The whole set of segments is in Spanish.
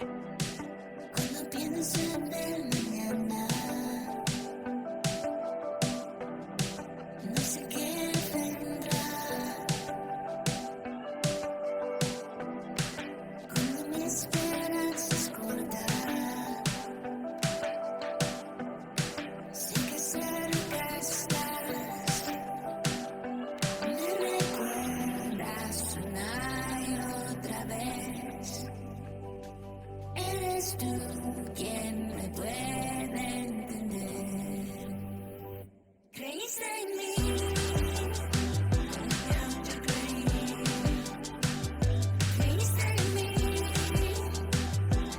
Cuando pienso en el mañana, no sé qué vendrá. Cuando mi esperanza es corta, sé que cerca estás. Me recuerdas una y otra vez. Eres tú quien me puede entender. Creíste en mí, cuando yo creí. Creíste en mí,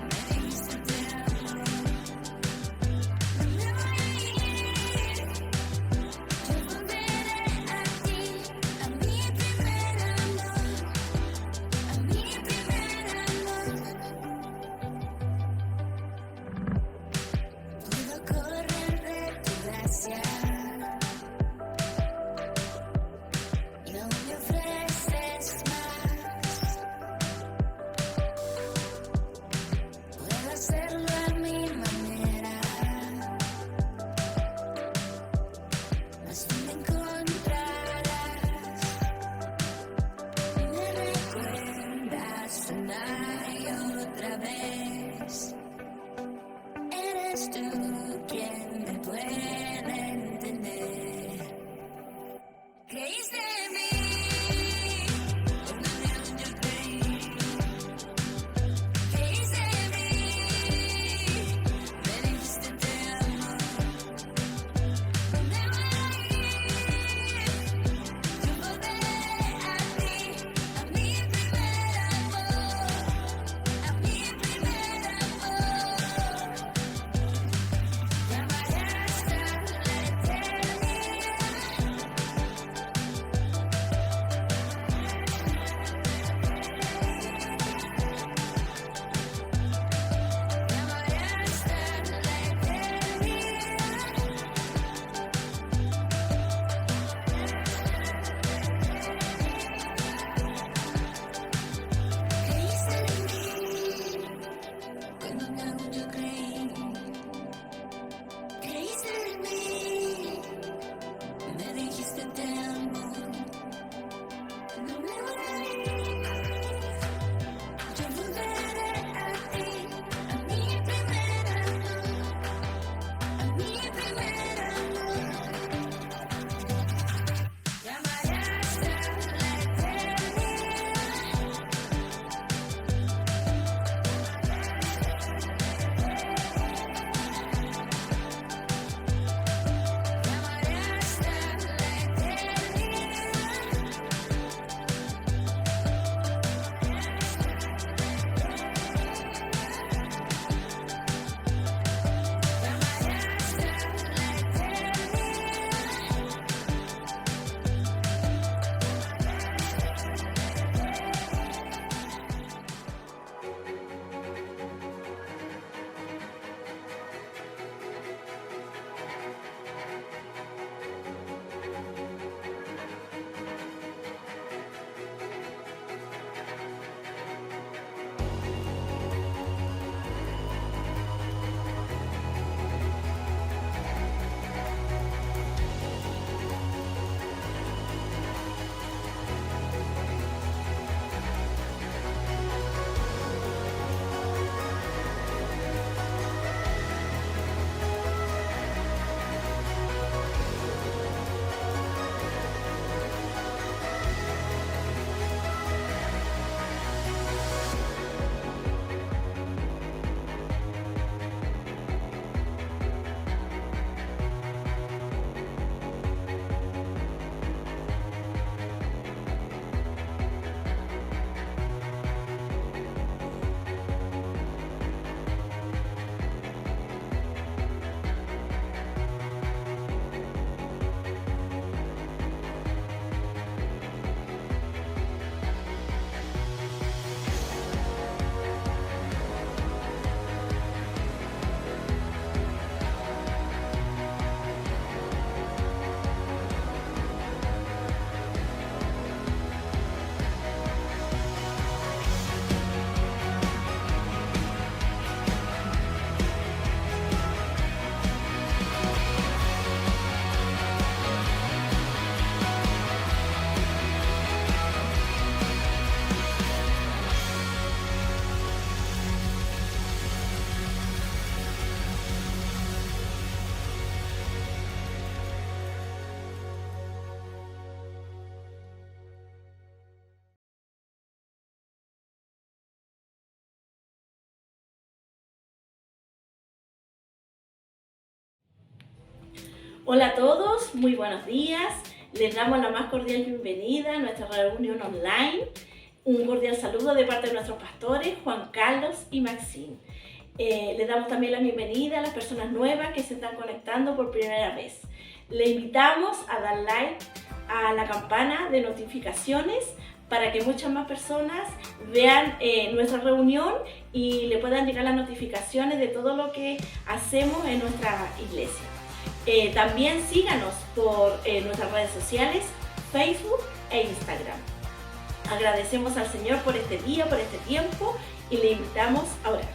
me dijiste te amo. No me voy a ir, yo volveré a ti, a mi primer amor, a mi primer amor. Puedo correr de tu gracia y no me ofreces más. Puedo hacerlo a mi manera, mas tú me encontrarás. Me recuerdas una y otra vez. Eres tú quien me puede entender. Creíste en mí, cuando yo creí. Creíste en mí, me dijiste te amo. No me voy a ir, yo volveré a ti, a mi primer amor, a mi primer amor. Llamaré hasta la eternidad. Llamaré hasta la eternidad. Creíste en mí, cuando aún yo creí. Creíste en mí, me dijiste te amo. No me voy a ir, yo volveré a ti, a mi primer amor, a mi primer amor. Llamaré hasta la eternidad. Llamaré hasta la eternidad. Hola a todos, muy buenos días. Les damos la más cordial bienvenida a nuestra reunión online. Un cordial saludo de parte de nuestros pastores Juan Carlos y Maxine. Les damos también la bienvenida a las personas nuevas que se están conectando por primera vez. Les invitamos a dar like a la campana de notificaciones para que muchas más personas vean nuestra reunión y le puedan llegar las notificaciones de todo lo que hacemos en nuestra iglesia. También síganos por nuestras redes sociales, Facebook e Instagram. Agradecemos al Señor por este día, por este tiempo y le invitamos a orar.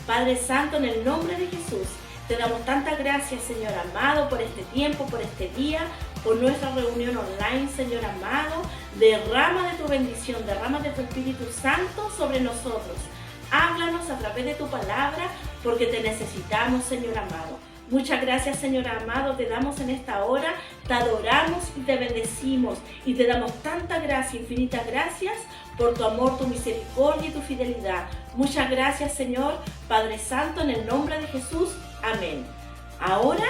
Padre Santo, en el nombre de Jesús, te damos tantas gracias, Señor amado, por este tiempo, por este día, por nuestra reunión online, Señor amado. Derrama de tu bendición, derrama de tu Espíritu Santo sobre nosotros. Háblanos a través de tu palabra, porque te necesitamos, Señor amado. Muchas gracias, Señor amado, te damos en esta hora, te adoramos y te bendecimos y te damos tanta gracia, infinitas gracias por tu amor, tu misericordia y tu fidelidad. Muchas gracias, Señor, Padre Santo, en el nombre de Jesús. Amén. Ahora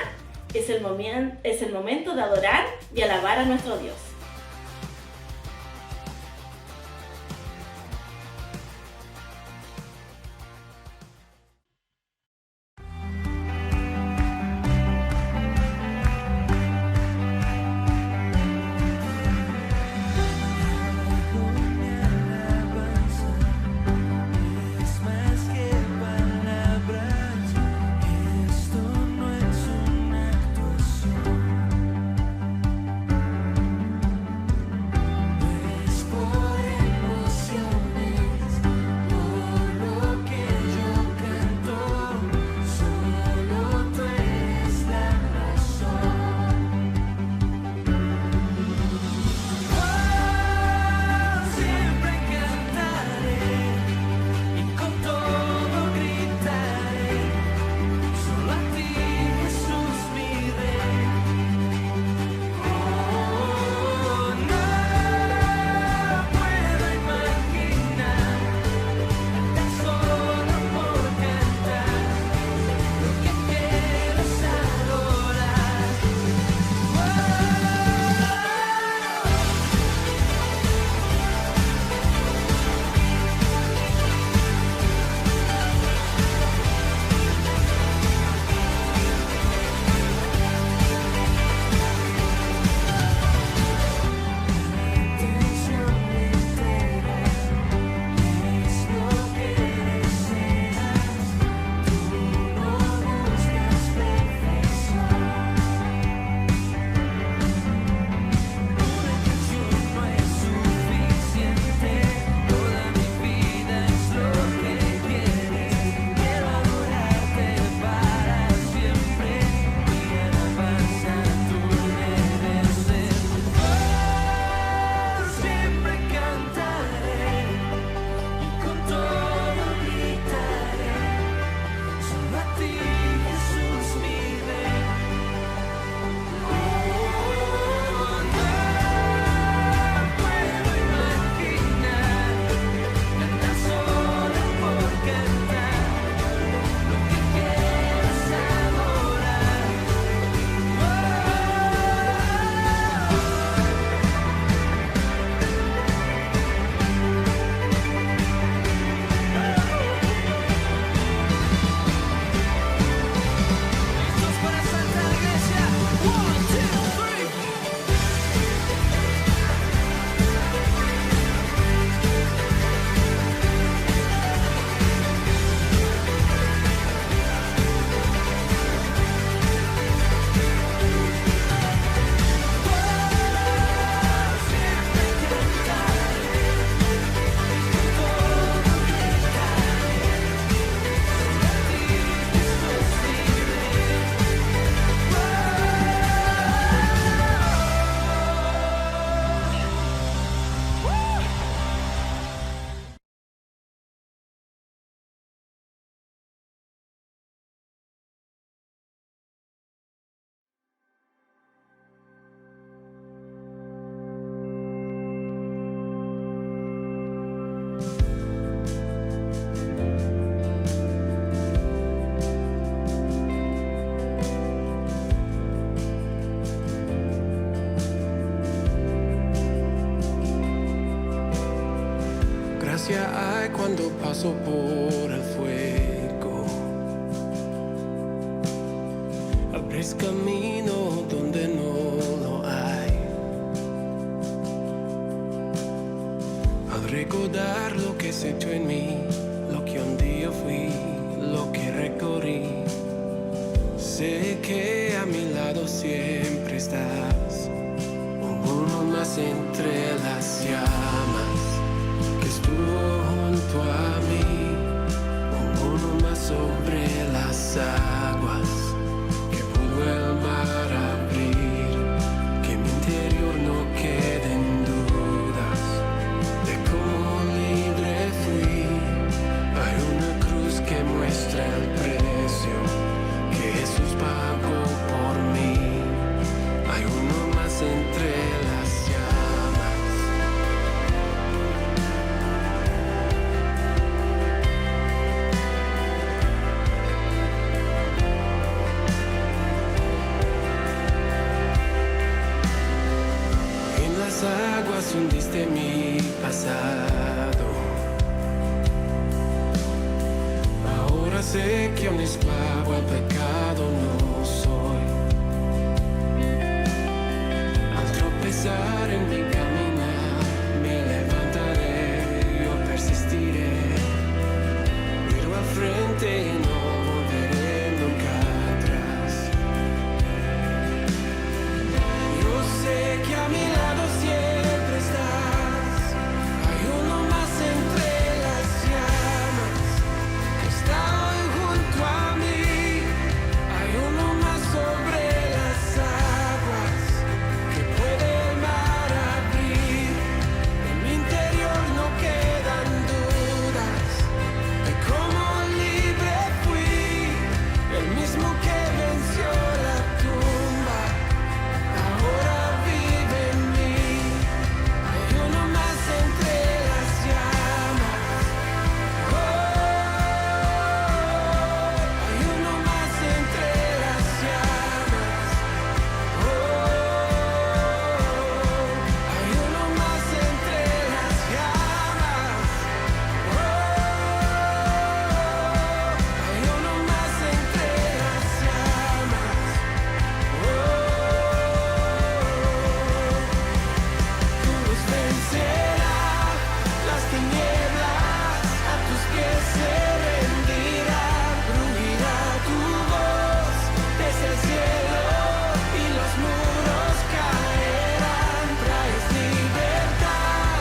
es el momento de adorar y alabar a nuestro Dios. Esto no es una actuación. gracia hay cuando paso por el fuego. Abres camino donde no lo hay. Al recordar lo que has hecho en mí, lo que un día fui, lo que recorrí, sé que a mi lado siempre estás. Uno más entre las llamas que estuvo junto a mí, uno más sobre las aguas que pudo el mar abrir, que mi interior no queden dudas de cómo libre fui. Hay una cruz que muestra el precio que Jesús pagó por mí. Hay uno más entre las llamas. En las aguas hundiste mi pasado. Ahora sé que un esclavo al pecado no soy. Al tropezar en mi caminar, me levantaré, yo persistiré. Miro al frente y no volveré nunca atrás. Yo sé que a mi lado siempre estás. Hay uno más entre las llamas que está hoy junto a mí. Hay uno más sobre las aguas que puede el mar abrir. En mi interior no quedan dudas de cómo libre fui. El mismo que venció la tumba ahora vive en mí. Hay uno más entre las llamas. Hay uno más entre las llamas. Hay uno más entre las llamas. Hay uno más entre las llamas. Tu luz vencerá las tinieblas, a tus pies se rendirá, rugirá tu voz desde el cielo y los muros caerán. Traes libertad,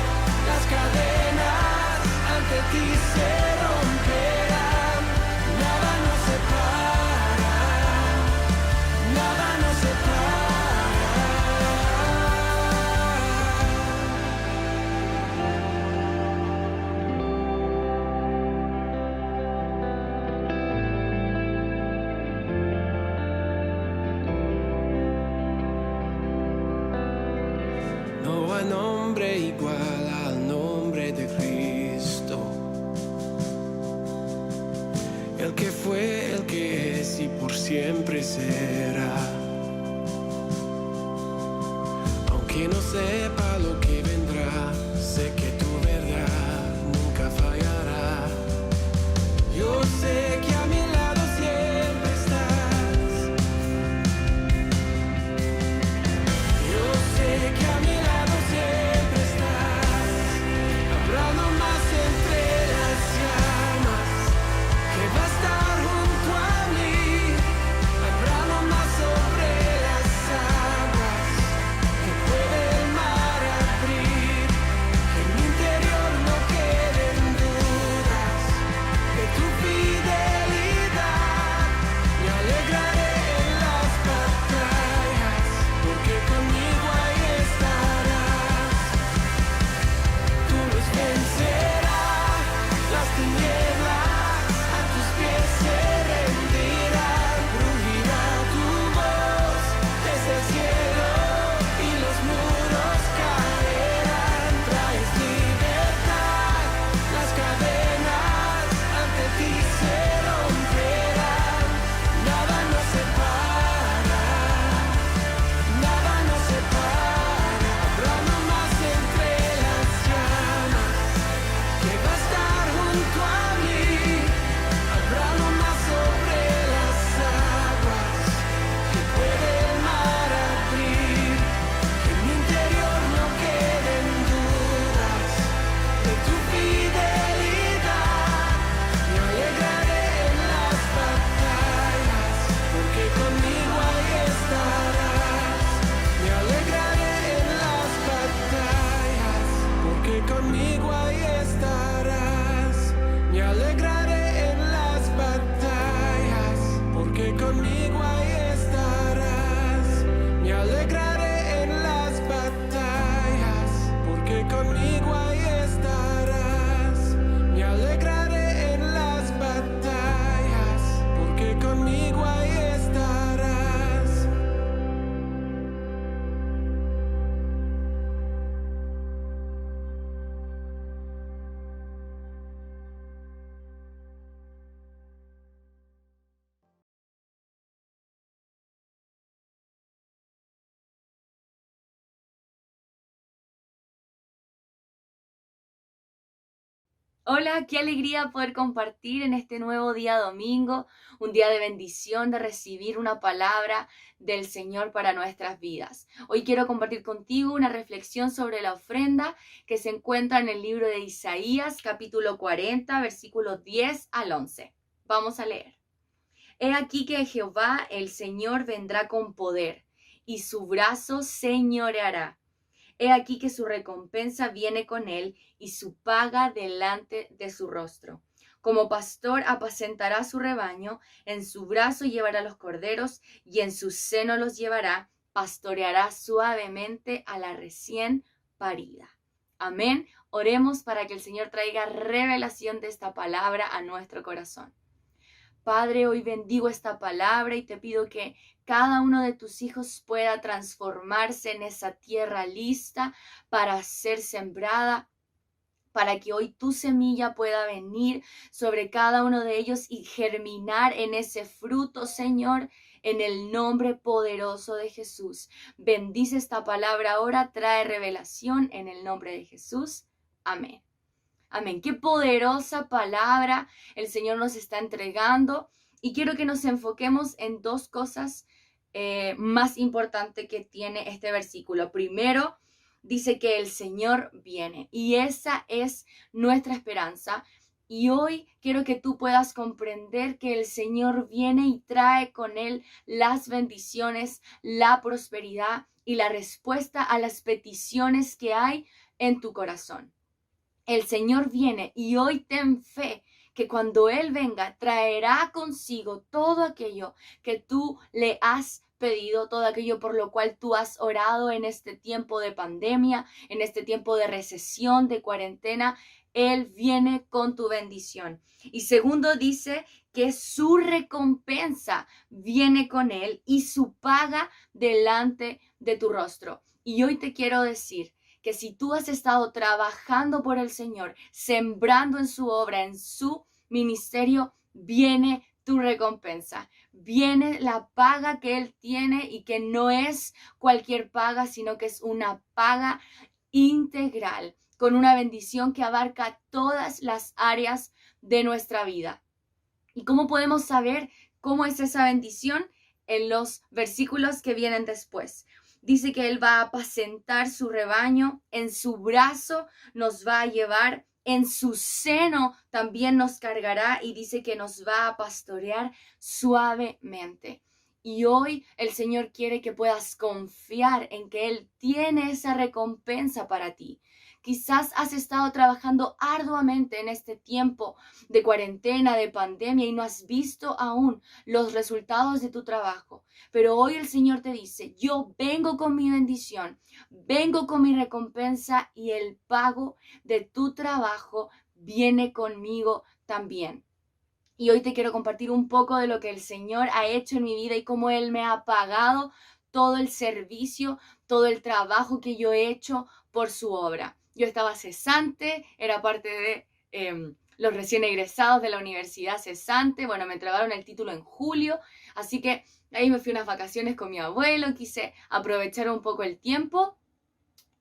las cadenas ante ti se romperán. Nada nos separa, nada nos separa. No hay nombre igual al nombre de Cristo. El que fue, el que es y por siempre será. Aunque no sepa lo que vendrá, sé que tu verdad nunca fallará. Yo sé que a mi lado siempre estás. Yo sé que a mi lado siempre estás. Habrá uno más entre las llamas que va a estar junto a mí. Habrá uno más sobre las aguas que puede el mar abrir. conmigo ahí estarás. Me alegraré en las batallas, porque conmigo ahí estarás. Me alegraré en las batallas, porque conmigo ahí estarás. Me alegraré en las batallas, porque conmigo ahí estarás. Hola, qué alegría poder compartir en este nuevo día domingo, un día de bendición, de recibir una palabra del Señor para nuestras vidas. Hoy quiero compartir contigo una reflexión sobre la ofrenda que se encuentra en el libro de Isaías, capítulo 40, versículos 10 al 11. Vamos a leer. He aquí que Jehová, el Señor, vendrá con poder, y su brazo señoreará. He aquí que su recompensa viene con él y su paga delante de su rostro. Como pastor apacentará su rebaño, en su brazo llevará los corderos y en su seno los llevará, pastoreará suavemente a la recién parida. Amén. Oremos para que el Señor traiga revelación de esta palabra a nuestro corazón. Padre, hoy bendigo esta palabra y te pido que cada uno de tus hijos pueda transformarse en esa tierra lista para ser sembrada, para que hoy tu semilla pueda venir sobre cada uno de ellos y germinar en ese fruto, Señor, en el nombre poderoso de Jesús. Bendice esta palabra ahora, trae revelación en el nombre de Jesús. Amén. Amén. Qué poderosa palabra el Señor nos está entregando y quiero que nos enfoquemos en dos cosas más importantes que tiene este versículo. Primero, dice que el Señor viene y esa es nuestra esperanza. Y hoy quiero que tú puedas comprender que el Señor viene y trae con él las bendiciones, la prosperidad y la respuesta a las peticiones que hay en tu corazón. El Señor viene y hoy ten fe que cuando Él venga traerá consigo todo aquello que tú le has pedido, todo aquello por lo cual tú has orado en este tiempo de pandemia, en este tiempo de recesión, de cuarentena. Él viene con tu bendición. Y segundo dice que su recompensa viene con Él y su paga delante de tu rostro. Y hoy te quiero decir que si tú has estado trabajando por el Señor, sembrando en su obra, en su ministerio, viene tu recompensa. Viene la paga que Él tiene y que no es cualquier paga, sino que es una paga integral, con una bendición que abarca todas las áreas de nuestra vida. ¿Y cómo podemos saber cómo es esa bendición? En los versículos que vienen después. Dice que Él va a apacentar su rebaño, en su brazo nos va a llevar, en su seno también nos cargará y dice que nos va a pastorear suavemente. Y hoy el Señor quiere que puedas confiar en que Él tiene esa recompensa para ti. Quizás has estado trabajando arduamente en este tiempo de cuarentena, de pandemia y no has visto aún los resultados de tu trabajo. Pero hoy el Señor te dice, yo vengo con mi bendición, vengo con mi recompensa y el pago de tu trabajo viene conmigo también. Y hoy te quiero compartir un poco de lo que el Señor ha hecho en mi vida y cómo Él me ha pagado todo el servicio, todo el trabajo que yo he hecho por su obra. Yo estaba cesante, era parte de los recién egresados de la universidad cesante. Bueno, me entregaron el título en julio, así que ahí me fui unas vacaciones con mi abuelo, quise aprovechar un poco el tiempo.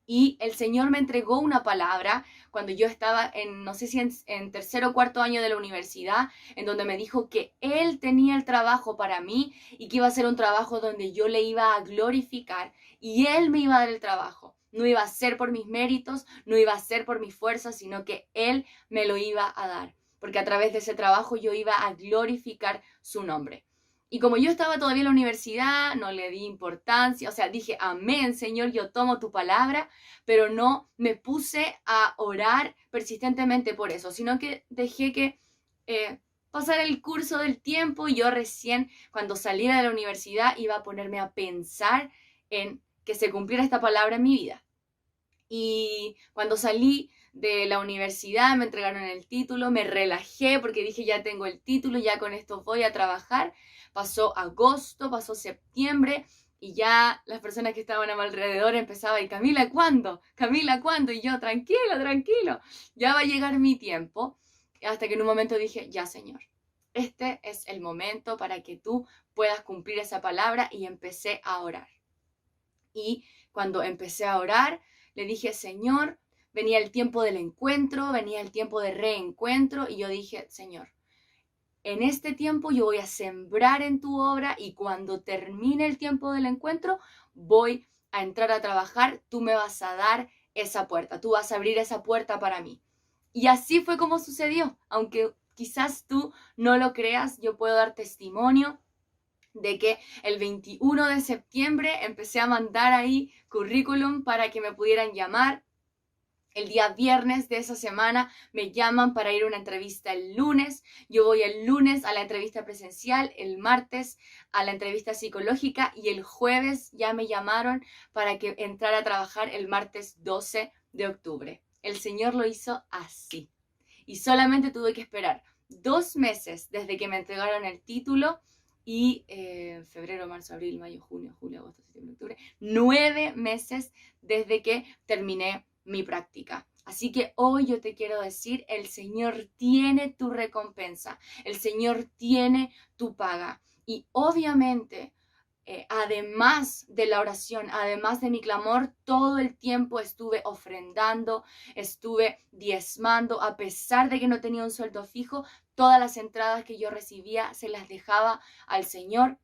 Y el Señor me entregó una palabra cuando yo estaba no sé si en tercer o cuarto año de la universidad, en donde me dijo que Él tenía el trabajo para mí y que iba a ser un trabajo donde yo le iba a glorificar y Él me iba a dar el trabajo. No iba a ser por mis méritos, no iba a ser por mis fuerzas, sino que Él me lo iba a dar. Porque a través de ese trabajo yo iba a glorificar su nombre. Y como yo estaba todavía en la universidad, no le di importancia, o sea, dije, amén, Señor, yo tomo tu palabra, pero no me puse a orar persistentemente por eso, sino que dejé que pasara el curso del tiempo y yo recién, cuando saliera de la universidad, iba a ponerme a pensar en que se cumpliera esta palabra en mi vida. Y cuando salí de la universidad, me entregaron el título, me relajé porque dije, ya tengo el título, ya con esto voy a trabajar. Pasó agosto, pasó septiembre y ya las personas que estaban a mi alrededor empezaban, y Camila, ¿cuándo? Camila, ¿cuándo? Y yo, tranquilo, tranquilo, ya va a llegar mi tiempo. Hasta que en un momento dije, ya, Señor, este es el momento para que tú puedas cumplir esa palabra, y empecé a orar. Y cuando empecé a orar, le dije, Señor, venía el tiempo del encuentro, venía el tiempo de reencuentro, y yo dije, Señor, en este tiempo yo voy a sembrar en tu obra, y cuando termine el tiempo del encuentro, voy a entrar a trabajar, tú me vas a dar esa puerta, tú vas a abrir esa puerta para mí. Y así fue como sucedió, aunque quizás tú no lo creas, yo puedo dar testimonio de que el 21 de septiembre empecé a mandar ahí currículum para que me pudieran llamar. El día viernes de esa semana me llaman para ir a una entrevista el lunes. Yo voy el lunes a la entrevista presencial, el martes a la entrevista psicológica, y el jueves ya me llamaron para que entrara a trabajar el martes 12 de octubre. El Señor lo hizo así. Y solamente tuve que esperar 2 meses desde que me entregaron el título, y febrero, marzo, abril, mayo, junio, julio, agosto, septiembre, octubre, 9 meses desde que terminé mi práctica. Así que hoy yo te quiero decir, el Señor tiene tu recompensa, el Señor tiene tu paga. Y obviamente, además de la oración, además de mi clamor, todo el tiempo estuve ofrendando, estuve diezmando, a pesar de que no tenía un sueldo fijo. Todas las entradas que yo recibía se las dejaba al Señor.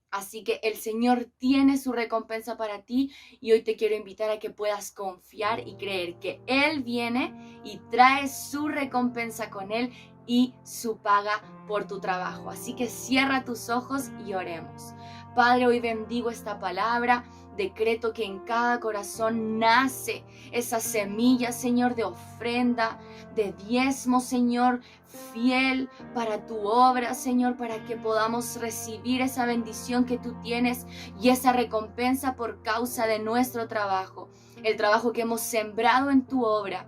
Así que el Señor tiene su recompensa para ti, y hoy te quiero invitar a que puedas confiar y creer que Él viene y trae su recompensa con Él y su paga por tu trabajo. Así que cierra tus ojos y oremos. Padre, hoy bendigo esta palabra. Decreto que en cada corazón nace esa semilla, Señor, de ofrenda, de diezmo, Señor, fiel para tu obra, Señor, para que podamos recibir esa bendición que tú tienes y esa recompensa por causa de nuestro trabajo, el trabajo que hemos sembrado en tu obra,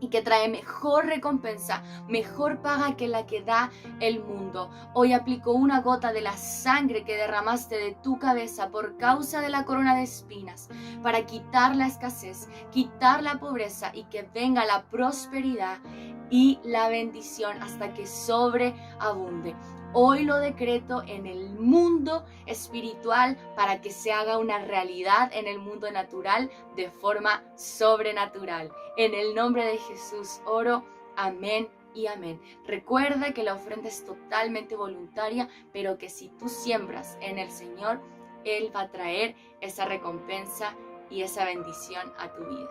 y que trae mejor recompensa, mejor paga que la que da el mundo. Hoy aplico una gota de la sangre que derramaste de tu cabeza por causa de la corona de espinas, para quitar la escasez, quitar la pobreza, y que venga la prosperidad y la bendición hasta que sobreabunde. Hoy lo decreto en el mundo espiritual para que se haga una realidad en el mundo natural de forma sobrenatural. En el nombre de Jesús oro. Amén y amén. Recuerda que la ofrenda es totalmente voluntaria, pero que si tú siembras en el Señor, Él va a traer esa recompensa y esa bendición a tu vida.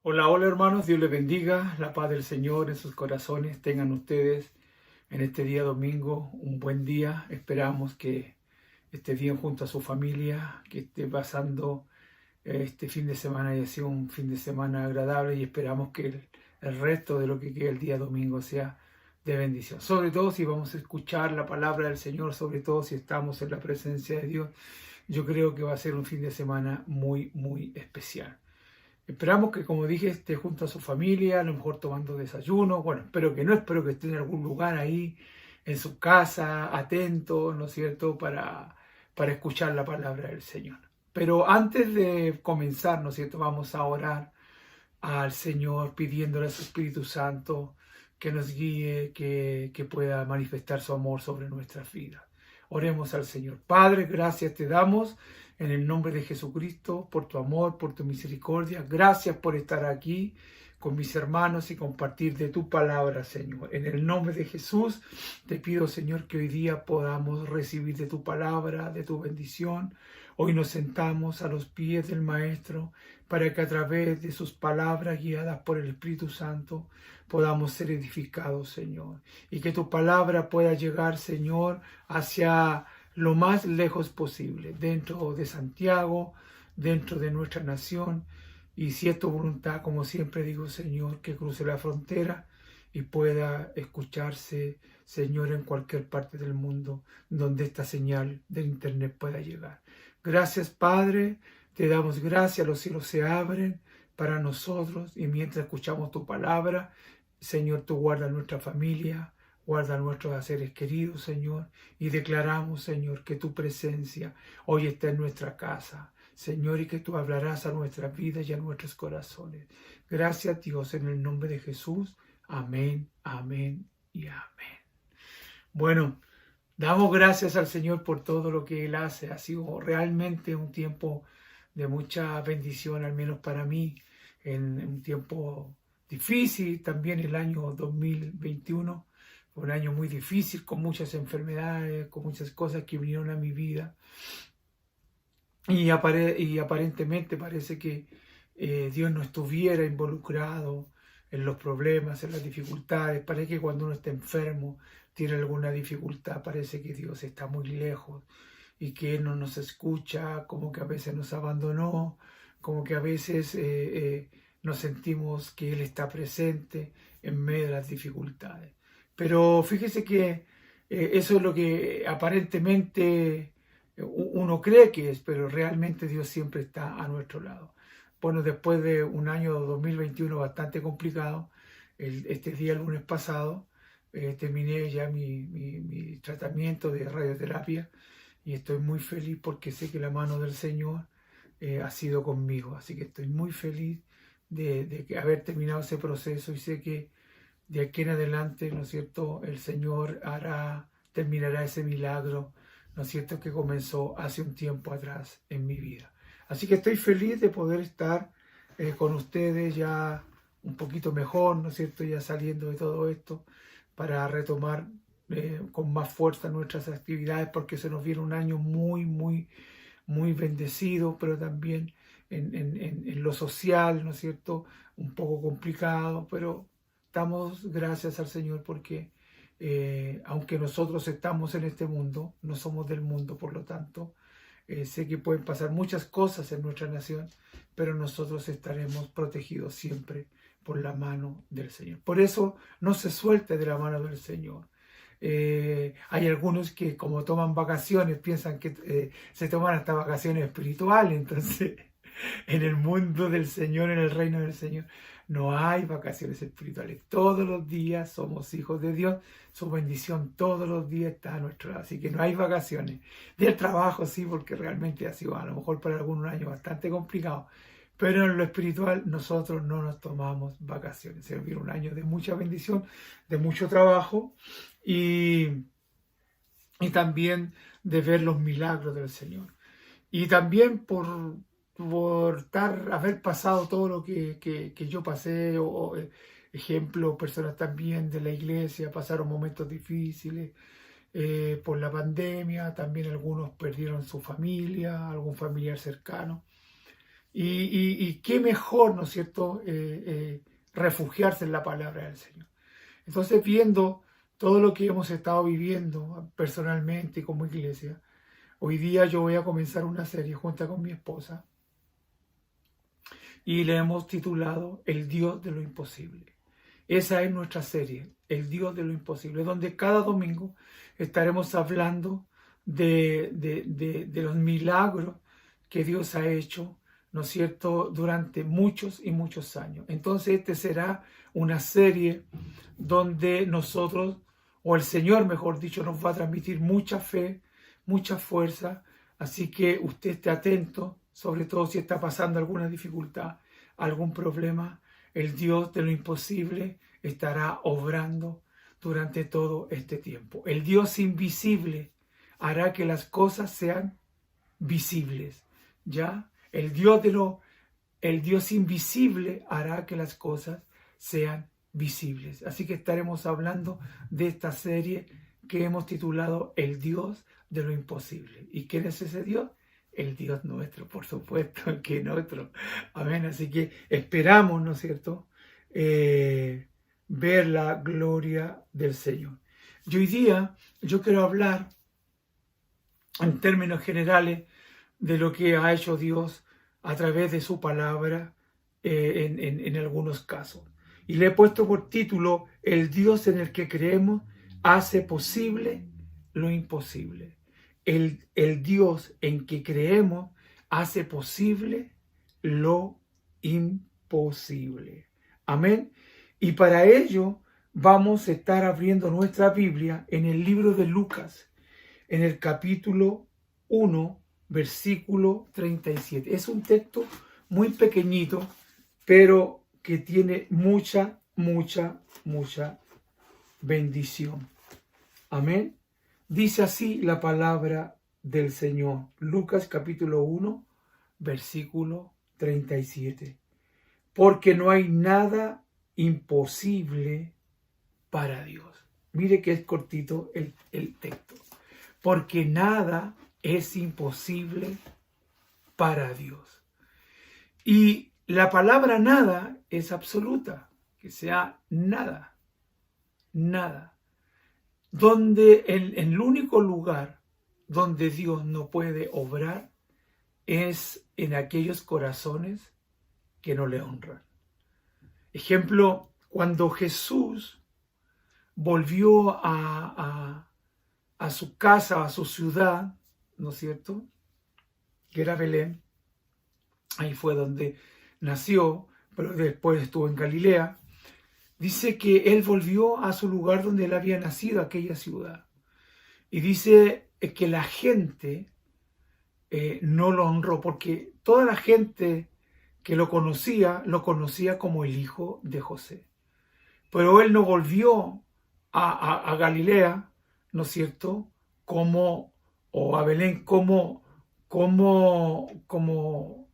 Hola, hola hermanos, Dios les bendiga, la paz del Señor en sus corazones. Tengan ustedes en este día domingo un buen día. Esperamos que esté bien junto a su familia, que esté pasando este fin de semana y ha sido un fin de semana agradable, y esperamos que el resto de lo que quede el día domingo sea de bendición. Sobre todo si vamos a escuchar la palabra del Señor, sobre todo si estamos en la presencia de Dios. yo creo que va a ser un fin de semana muy, muy especial. Esperamos que, como dije, esté junto a su familia, a lo mejor tomando desayuno. Bueno, espero que esté en algún lugar ahí, en su casa, atento, ¿no es cierto?, para escuchar la palabra del Señor. Pero antes de comenzar, ¿no es cierto?, vamos a orar al Señor pidiéndole a su Espíritu Santo que nos guíe, que pueda manifestar su amor sobre nuestras vidas. Oremos al Señor. Padre, gracias te damos en el nombre de Jesucristo por tu amor, por tu misericordia. Gracias por estar aquí con mis hermanos y compartir de tu palabra, Señor. En el nombre de Jesús te pido, Señor, que hoy día podamos recibir de tu palabra, de tu bendición. Hoy nos sentamos a los pies del Maestro para que a través de sus palabras guiadas por el Espíritu Santo podamos ser edificados, Señor. Y que tu palabra pueda llegar, Señor, hacia lo más lejos posible, dentro de Santiago, dentro de nuestra nación. Y si es tu voluntad, como siempre digo, Señor, que cruce la frontera y pueda escucharse, Señor, en cualquier parte del mundo donde esta señal del internet pueda llegar. Gracias, Padre, te damos gracias, los cielos se abren para nosotros y mientras escuchamos tu palabra, Señor, tú guarda nuestra familia, guarda nuestros seres queridos, Señor, y declaramos, Señor, que tu presencia hoy está en nuestra casa, Señor, y que tú hablarás a nuestras vidas y a nuestros corazones. Gracias, Dios, en el nombre de Jesús. Amén, amén y amén. Bueno, damos gracias al Señor por todo lo que Él hace. Ha sido realmente un tiempo de mucha bendición, al menos para mí, en un tiempo difícil. También el año 2021 fue un año muy difícil, con muchas enfermedades, con muchas cosas que vinieron a mi vida. Y aparentemente parece que Dios no estuviera involucrado en los problemas, en las dificultades. Parece que cuando uno está enfermo, tiene alguna dificultad, parece que Dios está muy lejos y que Él no nos escucha, como que a veces nos abandonó, como que a veces nos sentimos que Él está presente en medio de las dificultades. Pero fíjese que eso es lo que aparentemente uno cree que es, pero realmente Dios siempre está a nuestro lado. Bueno, después de un año 2021 bastante complicado, este día, el lunes pasado, terminé ya mi tratamiento de radioterapia y estoy muy feliz porque sé que la mano del Señor ha sido conmigo. Así que estoy muy feliz de haber terminado ese proceso y sé que de aquí en adelante, ¿no es cierto?, el Señor terminará ese milagro, ¿no es cierto?, que comenzó hace un tiempo atrás en mi vida. Así que estoy feliz de poder estar con ustedes ya un poquito mejor, ¿no es cierto?, ya saliendo de todo esto para retomar con más fuerza nuestras actividades, porque se nos viene un año muy, muy, muy bendecido, pero también en lo social, ¿no es cierto?, un poco complicado, pero damos gracias al Señor porque aunque nosotros estamos en este mundo, no somos del mundo, por lo tanto, sé que pueden pasar muchas cosas en nuestra nación, pero nosotros estaremos protegidos siempre por la mano del Señor. Por eso no se suelte de la mano del Señor. Hay algunos que como toman vacaciones piensan que se toman hasta vacaciones espirituales, entonces en el mundo del Señor, en el reino del Señor, no hay vacaciones espirituales. Todos los días somos hijos de Dios. Su bendición todos los días está a nuestro lado. Así que no hay vacaciones. Del trabajo sí, porque realmente ha sido a lo mejor para algunos un año bastante complicado. Pero en lo espiritual nosotros no nos tomamos vacaciones. Se viene un año de mucha bendición, de mucho trabajo y también de ver los milagros del Señor. Y también por haber pasado todo lo que yo pasé, ejemplo, personas también de la iglesia pasaron momentos difíciles por la pandemia, también algunos perdieron su familia, algún familiar cercano, y qué mejor, ¿no es cierto?, refugiarse en la palabra del Señor. Entonces, viendo todo lo que hemos estado viviendo personalmente y como iglesia, hoy día yo voy a comenzar una serie junto con mi esposa, y le hemos titulado El Dios de lo Imposible. Esa es nuestra serie, El Dios de lo Imposible, donde cada domingo estaremos hablando de los milagros que Dios ha hecho, ¿no es cierto?, durante muchos y muchos años. Entonces, será una serie donde nosotros, o el Señor, mejor dicho, nos va a transmitir mucha fe, mucha fuerza. Así que usted esté atento, sobre todo si está pasando alguna dificultad, algún problema. El Dios de lo imposible estará obrando durante todo este tiempo. El Dios invisible hará que las cosas sean visibles, ¿ya? El Dios invisible hará que las cosas sean visibles. Así que estaremos hablando de esta serie que hemos titulado El Dios de lo imposible. ¿Y quién es ese Dios? El Dios nuestro, por supuesto, que nuestro. Amén. Así que esperamos, ¿no es cierto?, ver la gloria del Señor. Y hoy día yo quiero hablar en términos generales de lo que ha hecho Dios a través de su palabra en algunos casos. Y le he puesto por título: El Dios en el que creemos hace posible lo imposible. El Dios en que creemos hace posible lo imposible. Amén. Y para ello vamos a estar abriendo nuestra Biblia en el libro de Lucas, en el capítulo 1, versículo 37. Es un texto muy pequeñito, pero que tiene mucha bendición. Amén. Dice así la palabra del Señor. Lucas capítulo 1, versículo 37. Porque no hay nada imposible para Dios. Mire que es cortito el texto. Porque nada es imposible para Dios. Y la palabra nada es absoluta, que sea nada, nada. Donde el único lugar donde Dios no puede obrar es en aquellos corazones que no le honran. Ejemplo, cuando Jesús volvió a su casa, a su ciudad, ¿no es cierto?, que era Belén. Ahí fue donde nació, pero después estuvo en Galilea. Dice que él volvió a su lugar donde él había nacido, aquella ciudad. Y dice que la gente no lo honró, porque toda la gente que lo conocía como el hijo de José. Pero él no volvió a Galilea, ¿no es cierto?, o a Belén como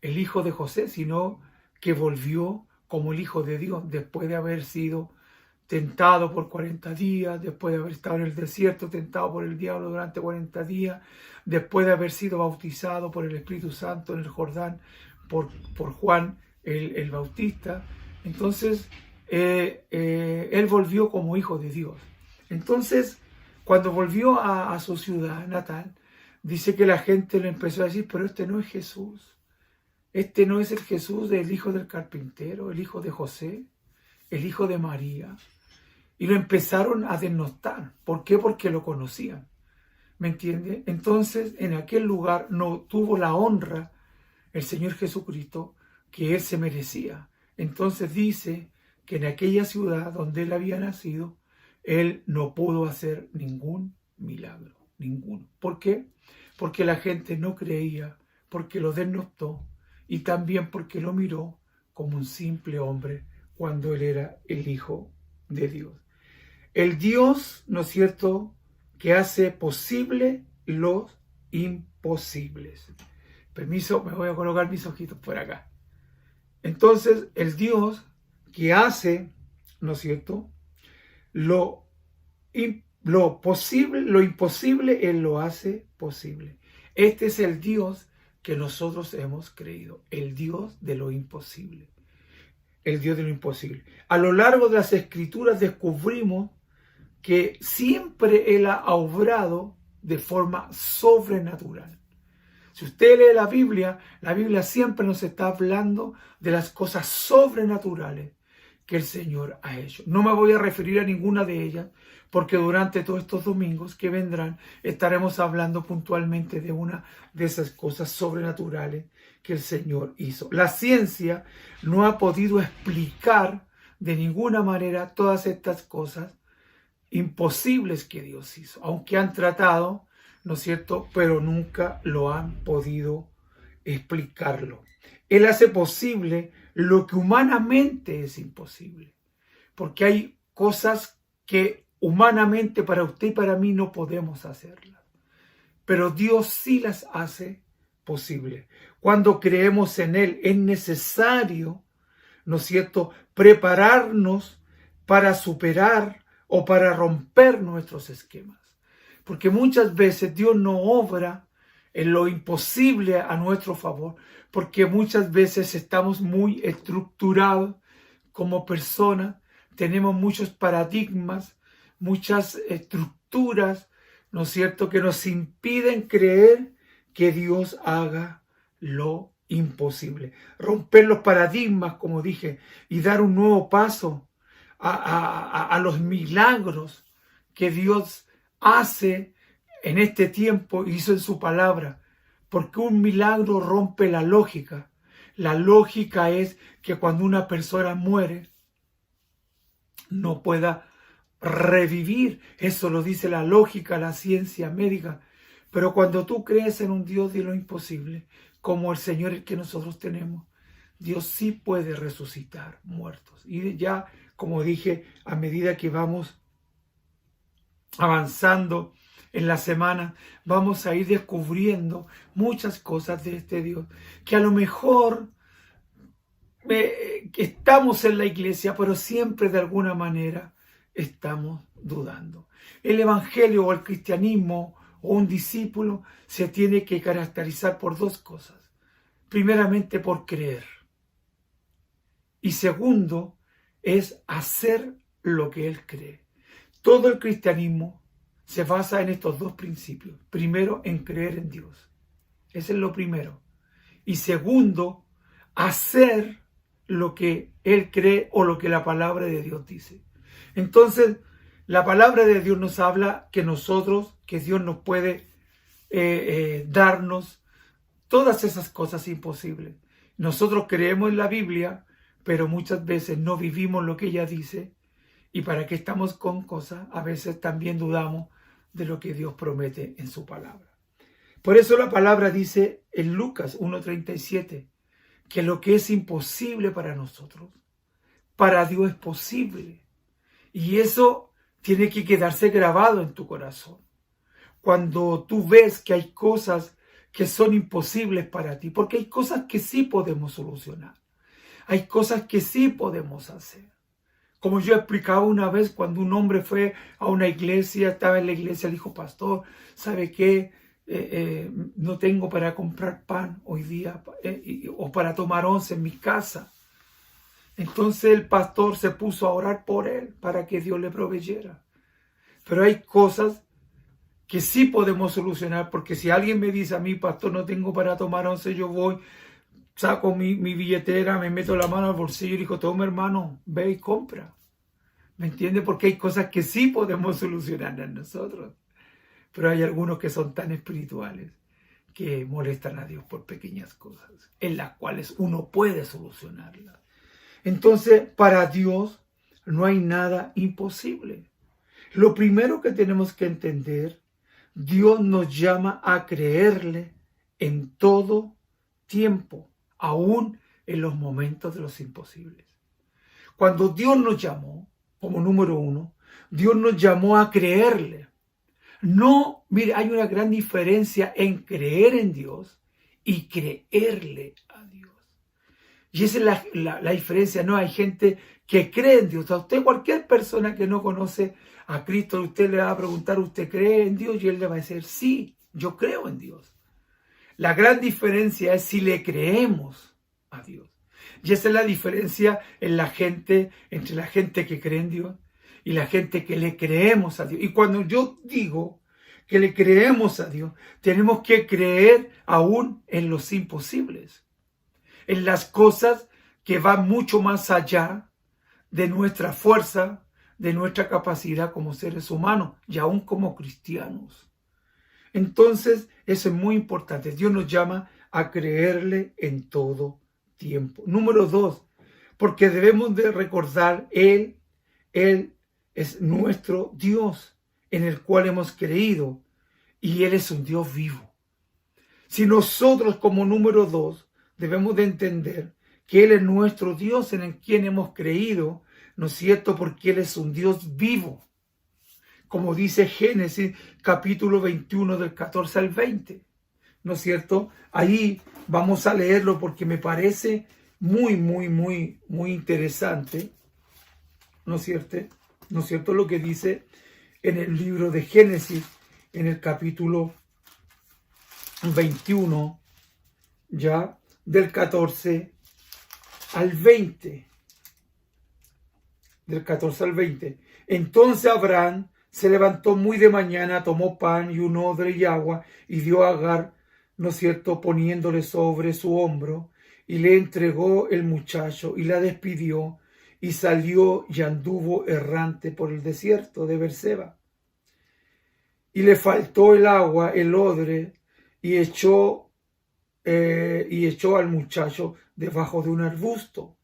el hijo de José, sino que volvió como el hijo de Dios, después de haber sido tentado por 40 días, después de haber estado en el desierto, tentado por el diablo durante 40 días, después de haber sido bautizado por el Espíritu Santo en el Jordán por Juan el Bautista. Entonces, él volvió como hijo de Dios. Entonces, cuando volvió a su ciudad natal, dice que la gente le empezó a decir: pero este no es Jesús. Este no es el Jesús del hijo del carpintero, el hijo de José, el hijo de María. Y lo empezaron a denostar. ¿Por qué? Porque lo conocían. ¿Me entiende? Entonces, en aquel lugar no tuvo la honra el Señor Jesucristo que él se merecía. Entonces dice que en aquella ciudad donde él había nacido, él no pudo hacer ningún milagro. Ninguno. ¿Por qué? Porque la gente no creía, porque lo denostó y también porque lo miró como un simple hombre cuando él era el Hijo de Dios. El Dios, ¿no es cierto?, que hace posible los imposibles. Permiso, me voy a colocar mis ojitos por acá. Entonces, el Dios que hace, ¿no es cierto?, lo posible, lo imposible, Él lo hace posible. Este es el Dios que nosotros hemos creído, el Dios de lo imposible. El Dios de lo imposible. A lo largo de las Escrituras descubrimos que siempre Él ha obrado de forma sobrenatural. Si usted lee la Biblia siempre nos está hablando de las cosas sobrenaturales que el Señor ha hecho. No me voy a referir a ninguna de ellas, porque durante todos estos domingos que vendrán estaremos hablando puntualmente de una de esas cosas sobrenaturales que el Señor hizo. La ciencia no ha podido explicar de ninguna manera todas estas cosas imposibles que Dios hizo, aunque han tratado, ¿no es cierto?, pero nunca lo han podido explicarlo. Él hace posible lo que humanamente es imposible, porque hay cosas que humanamente para usted y para mí no podemos hacerlas, pero Dios sí las hace posible. Cuando creemos en Él es necesario, ¿no es cierto?, prepararnos para superar o para romper nuestros esquemas, porque muchas veces Dios no obra en lo imposible a nuestro favor, porque muchas veces estamos muy estructurados como personas, tenemos muchos paradigmas, muchas estructuras, ¿no es cierto?, que nos impiden creer que Dios haga lo imposible. Romper los paradigmas, como dije, y dar un nuevo paso a los milagros que Dios hace en este tiempo, hizo en su palabra, porque un milagro rompe la lógica. La lógica es que cuando una persona muere, no pueda revivir. Eso lo dice la lógica, la ciencia médica. Pero cuando tú crees en un Dios de lo imposible, como el Señor el que nosotros tenemos, Dios sí puede resucitar muertos. Y ya, como dije, a medida que vamos avanzando en la semana, vamos a ir descubriendo muchas cosas de este Dios, que a lo mejor estamos en la iglesia, pero siempre de alguna manera estamos dudando. El evangelio o el cristianismo o un discípulo se tiene que caracterizar por dos cosas. Primeramente, por creer. Y segundo, es hacer lo que él cree. Todo el cristianismo se basa en estos dos principios. Primero, en creer en Dios. Ese es lo primero. Y segundo, hacer lo que él cree o lo que la palabra de Dios dice. Entonces, la palabra de Dios nos habla que Dios nos puede darnos todas esas cosas imposibles. Nosotros creemos en la Biblia, pero muchas veces no vivimos lo que ella dice. Y para que estamos con cosas, a veces también dudamos de lo que Dios promete en su palabra. Por eso la palabra dice en Lucas 1:37, que lo que es imposible para nosotros, para Dios es posible. Y eso tiene que quedarse grabado en tu corazón. Cuando tú ves que hay cosas que son imposibles para ti, porque hay cosas que sí podemos solucionar. Hay cosas que sí podemos hacer. Como yo explicaba una vez, cuando un hombre fue a una iglesia, estaba en la iglesia, dijo: pastor, ¿sabe qué? No tengo para comprar pan hoy día o para tomar once en mi casa. Entonces el pastor se puso a orar por él para que Dios le proveyera. Pero hay cosas que sí podemos solucionar, porque si alguien me dice a mí: pastor, no tengo para tomar once, yo voy, saco mi billetera, me meto la mano al bolsillo y digo: toma, hermano, ve y compra. ¿Me entiende? Porque hay cosas que sí podemos solucionar en nosotros. Pero hay algunos que son tan espirituales que molestan a Dios por pequeñas cosas, en las cuales uno puede solucionarlas. Entonces, para Dios no hay nada imposible. Lo primero que tenemos que entender, Dios nos llama a creerle en todo tiempo, aún en los momentos de los imposibles. Cuando Dios nos llamó, como número uno, Dios nos llamó a creerle. No, mire, hay una gran diferencia en creer en Dios y creerle a Dios. Y esa es la diferencia, ¿no? Hay gente que cree en Dios. A usted, cualquier persona que no conoce a Cristo, usted le va a preguntar: ¿usted cree en Dios? Y él le va a decir: sí, yo creo en Dios. La gran diferencia es si le creemos a Dios. Y esa es la diferencia entre la gente que cree en Dios y la gente que le creemos a Dios. Y cuando yo digo que le creemos a Dios, tenemos que creer aún en los imposibles, en las cosas que van mucho más allá de nuestra fuerza, de nuestra capacidad como seres humanos y aún como cristianos. Entonces, eso es muy importante. Dios nos llama a creerle en todo tiempo. Número 2, porque debemos de recordar, Él es nuestro Dios en el cual hemos creído y Él es un Dios vivo. Si nosotros como número 2 debemos de entender que Él es nuestro Dios en el quien hemos creído, ¿no es cierto? Porque Él es un Dios vivo. Como dice Génesis capítulo 21 del 14 al 20, ¿no es cierto? Ahí vamos a leerlo porque me parece muy interesante, ¿no es cierto? ¿No es cierto lo que dice en el libro de Génesis, en el capítulo 21, ya del 14 al 20? Del 14 al 20. Entonces Abraham se levantó muy de mañana, tomó pan y un odre y agua y dio a Agar, ¿no es cierto?, poniéndole sobre su hombro, y le entregó el muchacho y la despidió y salió y anduvo errante por el desierto de Berseba. Y le faltó el agua, el odre, y echó al muchacho debajo de un arbusto,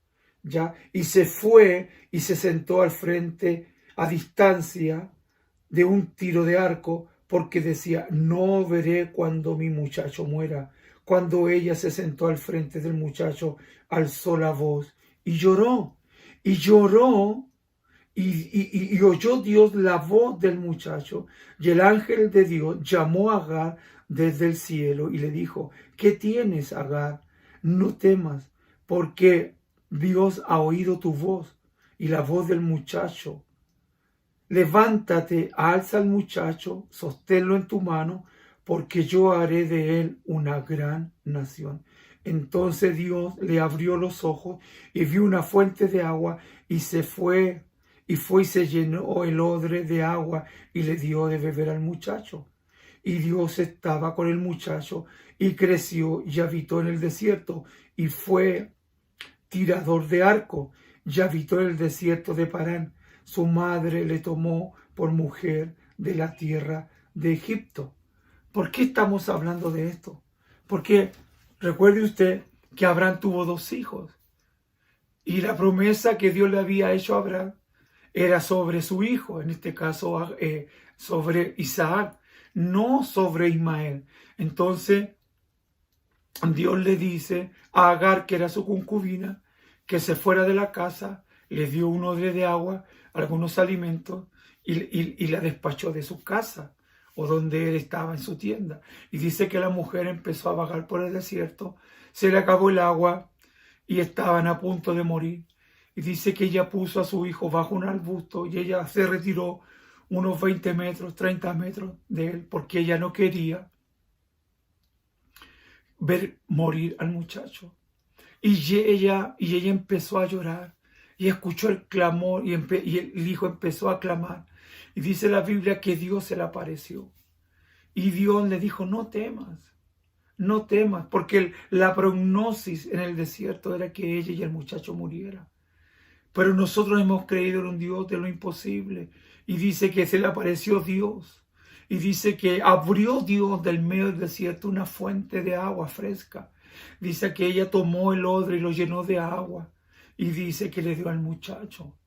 ¿ya? Y se fue y se sentó al frente a distancia de un tiro de arco, porque decía, no veré cuando mi muchacho muera. Cuando ella se sentó al frente del muchacho, alzó la voz y lloró. Y lloró y oyó Dios la voz del muchacho. Y el ángel de Dios llamó a Agar desde el cielo y le dijo, ¿qué tienes, Agar? No temas, porque Dios ha oído tu voz y la voz del muchacho. Levántate, alza al muchacho, sosténlo en tu mano, porque yo haré de él una gran nación. Entonces Dios le abrió los ojos y vio una fuente de agua y fue y se llenó el odre de agua y le dio de beber al muchacho. Y Dios estaba con el muchacho y creció y habitó en el desierto y fue tirador de arco y habitó en el desierto de Parán. Su madre le tomó por mujer de la tierra de Egipto. ¿Por qué estamos hablando de esto? Porque recuerde usted que Abraham tuvo 2 hijos y la promesa que Dios le había hecho a Abraham era sobre su hijo, en este caso sobre Isaac, no sobre Ismael. Entonces Dios le dice a Agar, que era su concubina, que se fuera de la casa, le dio un odre de agua, algunos alimentos y la despachó de su casa o donde él estaba en su tienda. Y dice que la mujer empezó a vagar por el desierto, se le acabó el agua y estaban a punto de morir. Y dice que ella puso a su hijo bajo un arbusto y ella se retiró unos 20 metros, 30 metros de él, porque ella no quería ver morir al muchacho. Y ella empezó a llorar y escuchó el clamor y el hijo empezó a clamar. Y dice la Biblia que Dios se le apareció. Y Dios le dijo, no temas, porque la prognosis en el desierto era que ella y el muchacho murieran. Pero nosotros hemos creído en un Dios de lo imposible. Y dice que se le apareció Dios. Y dice que abrió Dios del medio del desierto una fuente de agua fresca. Dice que ella tomó el odre y lo llenó de agua. Y dice que le dio al muchacho.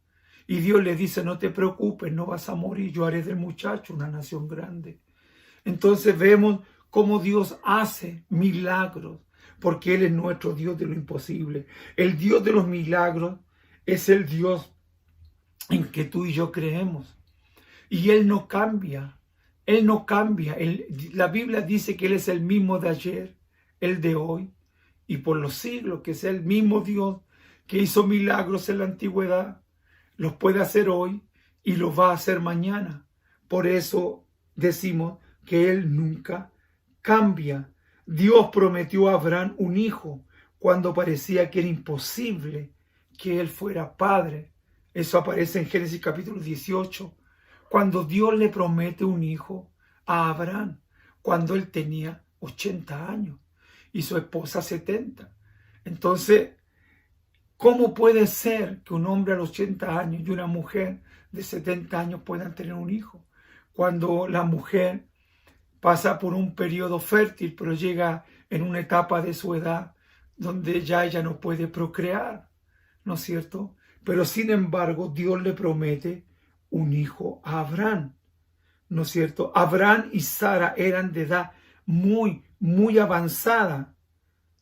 Y Dios le dice, no te preocupes, no vas a morir. Yo haré del muchacho una nación grande. Entonces vemos cómo Dios hace milagros. Porque Él es nuestro Dios de lo imposible. El Dios de los milagros es el Dios en que tú y yo creemos. Y Él no cambia. Él no cambia. La Biblia dice que Él es el mismo de ayer, el de hoy y por los siglos, que es el mismo Dios que hizo milagros en la antigüedad, los puede hacer hoy y los va a hacer mañana. Por eso decimos que Él nunca cambia. Dios prometió a Abraham un hijo cuando parecía que era imposible que él fuera padre. Eso aparece en Génesis capítulo 18, cuando Dios le promete un hijo a Abraham, cuando él tenía 80 años y su esposa 70. Entonces, ¿Cómo puede ser que un hombre a los 80 años y una mujer de 70 años puedan tener un hijo? Cuando la mujer pasa por un periodo fértil, pero llega en una etapa de su edad donde ya ella no puede procrear, ¿no es cierto? Pero sin embargo, Dios le promete un hijo a Abraham, ¿no es cierto? Abraham y Sara eran de edad muy avanzada,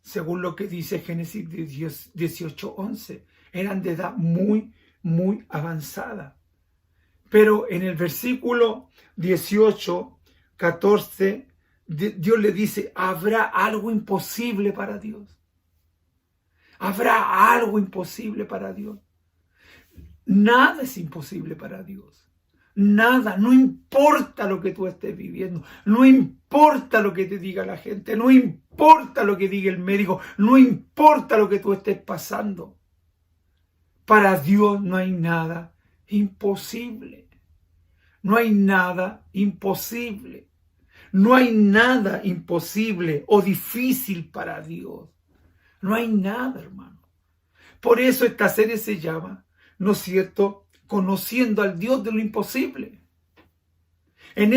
según lo que dice Génesis 18:11. Eran de edad muy avanzada. Pero en el versículo 18, 14, Dios le dice, ¿habrá algo imposible para Dios? ¿Habrá algo imposible para Dios? Nada es imposible para Dios. Nada, no importa lo que tú estés viviendo, no importa lo que te diga la gente, no importa lo que diga el médico, no importa lo que tú estés pasando. Para Dios no hay nada imposible. No hay nada imposible. No hay nada imposible o difícil para Dios. No hay nada, hermano. Por eso esta serie se llama, ¿no es cierto?, Conociendo al Dios de lo imposible. En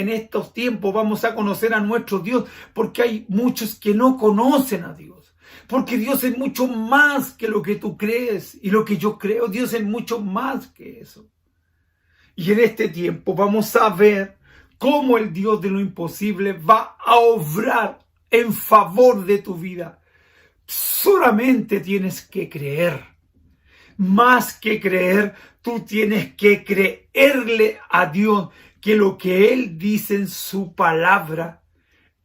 estos tiempos vamos a conocer a nuestro Dios, porque hay muchos que no conocen a Dios. Porque Dios es mucho más que lo que tú crees y lo que yo creo. Dios es mucho más que eso. Y en este tiempo vamos a ver cómo el Dios de lo imposible va a obrar en favor de tu vida. Solamente tienes que creer. Más que creer, tú tienes que creerle a Dios que lo que Él dice en su palabra,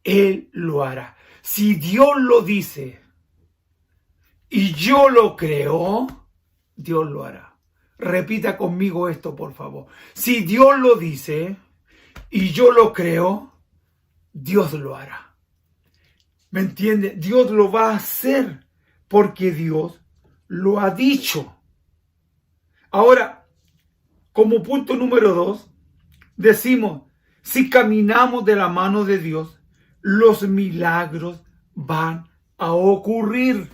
Él lo hará. Si Dios lo dice y yo lo creo, Dios lo hará. Repita conmigo esto, por favor. Si Dios lo dice y yo lo creo, Dios lo hará. ¿Me entiende? Dios lo va a hacer porque Dios lo ha dicho. Ahora, como punto número 2, decimos, si caminamos de la mano de Dios, los milagros van a ocurrir.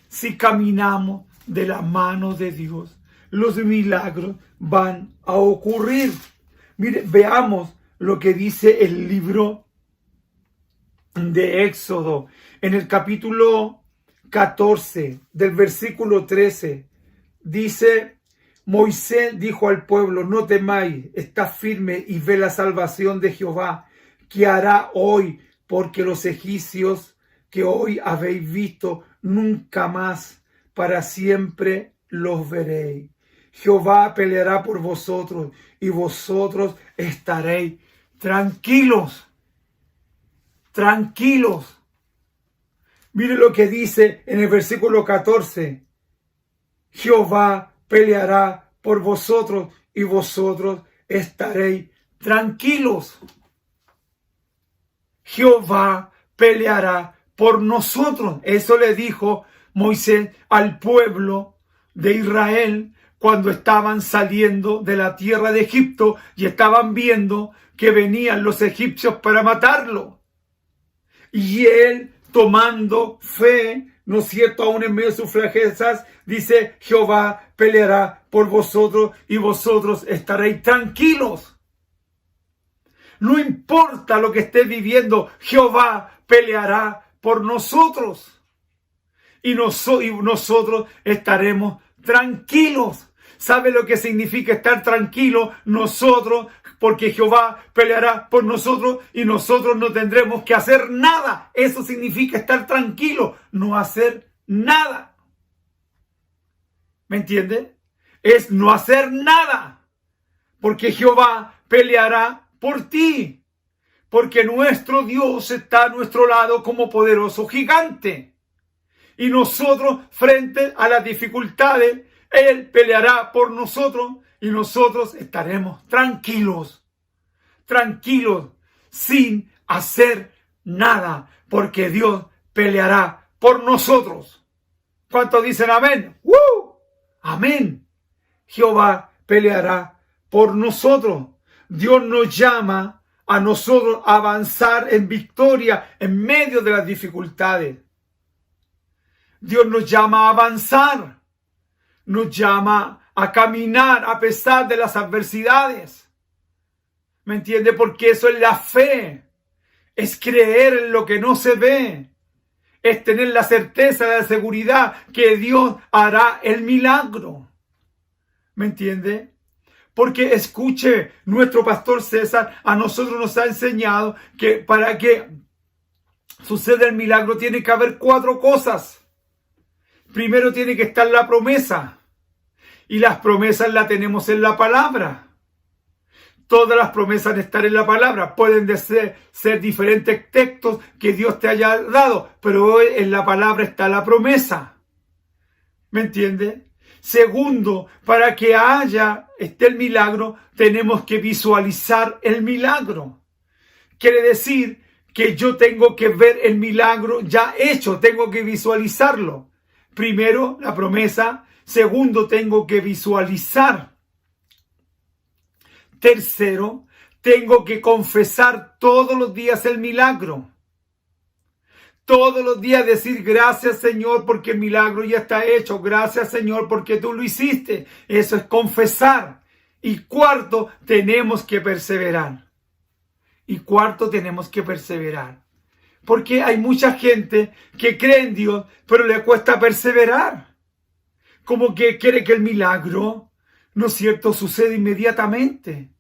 Si caminamos de la mano de Dios, los milagros van a ocurrir. Mire, veamos lo que dice el libro de Éxodo, en el capítulo 14, del versículo 13. Dice, Moisés dijo al pueblo, no temáis, estad firme y ve la salvación de Jehová, que hará hoy, porque los egipcios que hoy habéis visto, nunca más, para siempre los veréis. Jehová peleará por vosotros y vosotros estaréis tranquilos. Tranquilos. Mire lo que dice en el versículo 14. Jehová peleará por vosotros y vosotros estaréis tranquilos. Jehová peleará por nosotros. Eso le dijo Moisés al pueblo de Israel cuando estaban saliendo de la tierra de Egipto y estaban viendo que venían los egipcios para matarlo. Y él, tomando fe, ¿no es cierto?, aún en medio de sus flaquezas, dice, Jehová peleará por vosotros y vosotros estaréis tranquilos. No importa lo que estés viviendo, Jehová peleará por nosotros. Y nosotros estaremos tranquilos. ¿Sabe lo que significa estar tranquilo? Nosotros, porque Jehová peleará por nosotros y nosotros no tendremos que hacer nada. Eso significa estar tranquilo, no hacer nada. ¿Me entiende? Es no hacer nada, porque Jehová peleará por ti, porque nuestro Dios está a nuestro lado como poderoso gigante. Y nosotros, frente a las dificultades, Él peleará por nosotros y nosotros estaremos tranquilos, tranquilos, sin hacer nada, porque Dios peleará por nosotros. ¿Cuántos dicen amén? Amén. Jehová peleará por nosotros. Dios nos llama a nosotros a avanzar en victoria en medio de las dificultades. Dios nos llama a avanzar, nos llama a caminar a pesar de las adversidades. ¿Me entiende? Porque eso es la fe, es creer en lo que no se ve, es tener la certeza, la seguridad que Dios hará el milagro. ¿Me entiende? Porque escuche, nuestro pastor César a nosotros nos ha enseñado que para que suceda el milagro tiene que haber 4 cosas. Primero tiene que estar la promesa. Y las promesas las tenemos en la palabra. Todas las promesas están en la palabra. Pueden ser diferentes textos que Dios te haya dado, pero hoy en la palabra está la promesa. ¿Me entiende? Segundo, para que esté el milagro, tenemos que visualizar el milagro. Quiere decir que yo tengo que ver el milagro ya hecho, tengo que visualizarlo. Primero, la promesa. Segundo, tengo que visualizar. Tercero, tengo que confesar todos los días el milagro. Todos los días decir gracias Señor porque el milagro ya está hecho. Gracias Señor porque tú lo hiciste. Eso es confesar. Y cuarto, tenemos que perseverar. Porque hay mucha gente que cree en Dios, pero le cuesta perseverar. Como que quiere que el milagro, ¿no es cierto?, suceda inmediatamente.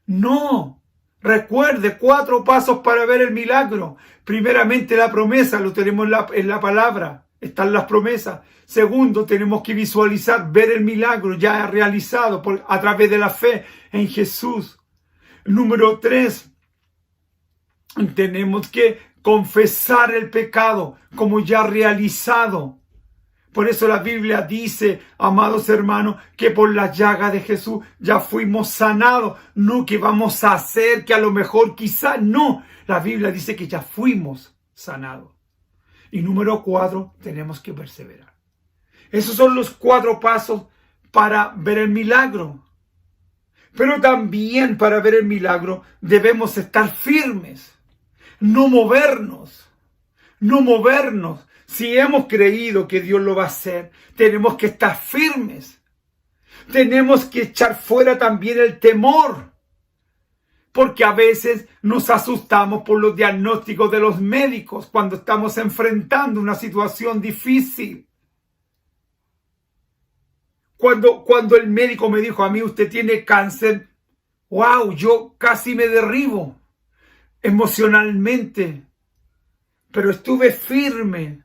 No. Recuerde, 4 pasos para ver el milagro. Primeramente la promesa, lo tenemos en la palabra, están las promesas. Segundo, tenemos que visualizar, ver el milagro ya realizado a través de la fe en Jesús. Número 3, tenemos que confesar el pecado como ya realizado. Por eso la Biblia dice, amados hermanos, que por la llaga de Jesús ya fuimos sanados. No que vamos a hacer, que a lo mejor quizás no. La Biblia dice que ya fuimos sanados. Y número 4, tenemos que perseverar. Esos son los 4 pasos para ver el milagro. Pero también para ver el milagro debemos estar firmes. No movernos. Si hemos creído que Dios lo va a hacer, tenemos que estar firmes. Tenemos que echar fuera también el temor. Porque a veces nos asustamos por los diagnósticos de los médicos cuando estamos enfrentando una situación difícil. Cuando el médico me dijo a mí, usted tiene cáncer, wow, yo casi me derribo emocionalmente. Pero estuve firme.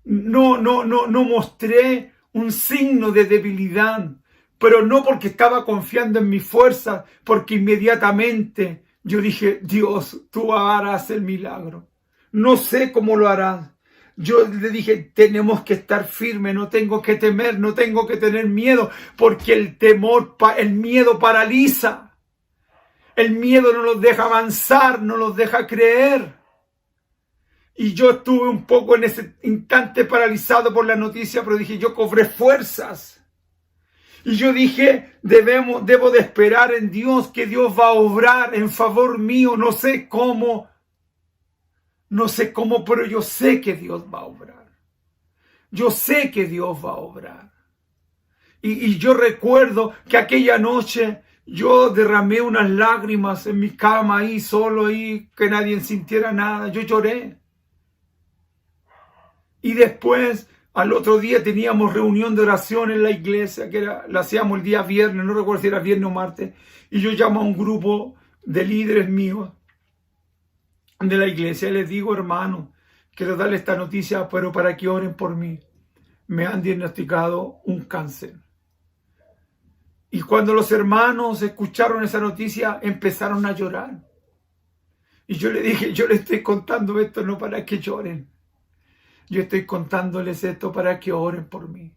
No mostré un signo de debilidad, pero no porque estaba confiando en mi fuerza, porque inmediatamente yo dije, Dios, tú harás el milagro. No sé cómo lo harás. Yo le dije, tenemos que estar firmes, no tengo que temer, no tengo que tener miedo, porque el miedo paraliza. El miedo no nos deja avanzar, no nos deja creer. Y yo estuve un poco en ese instante paralizado por la noticia, pero dije, yo cobré fuerzas. Y yo dije, debo de esperar en Dios, que Dios va a obrar en favor mío. No sé cómo, pero yo sé que Dios va a obrar. Yo sé que Dios va a obrar. Y yo recuerdo que aquella noche yo derramé unas lágrimas en mi cama ahí, solo ahí, que nadie sintiera nada. Yo lloré. Y después, al otro día teníamos reunión de oración en la iglesia, la hacíamos el día viernes, no recuerdo si era viernes o martes, y yo llamo a un grupo de líderes míos de la iglesia y les digo, hermano, quiero darle esta noticia, pero para que oren por mí. Me han diagnosticado un cáncer. Y cuando los hermanos escucharon esa noticia, empezaron a llorar. Y yo le dije, yo les estoy contando esto no para que lloren. Yo estoy contándoles esto para que oren por mí.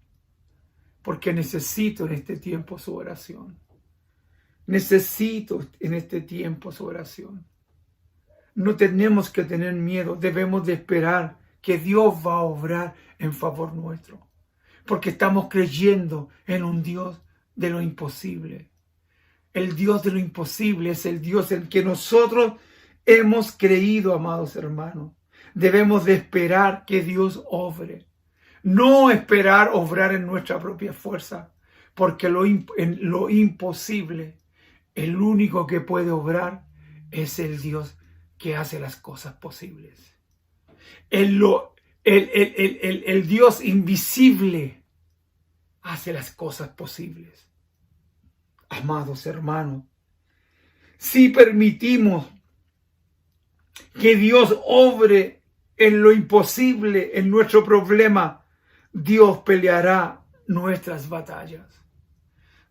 Porque necesito en este tiempo su oración. Necesito en este tiempo su oración. No tenemos que tener miedo. Debemos de esperar que Dios va a obrar en favor nuestro. Porque estamos creyendo en un Dios de lo imposible. El Dios de lo imposible es el Dios en que nosotros hemos creído, amados hermanos. Debemos de esperar que Dios obre. No esperar obrar en nuestra propia fuerza, porque en lo imposible, el único que puede obrar es el Dios que hace las cosas posibles. El Dios invisible hace las cosas posibles. Amados hermanos, si permitimos que Dios obre en lo imposible, en nuestro problema, Dios peleará nuestras batallas.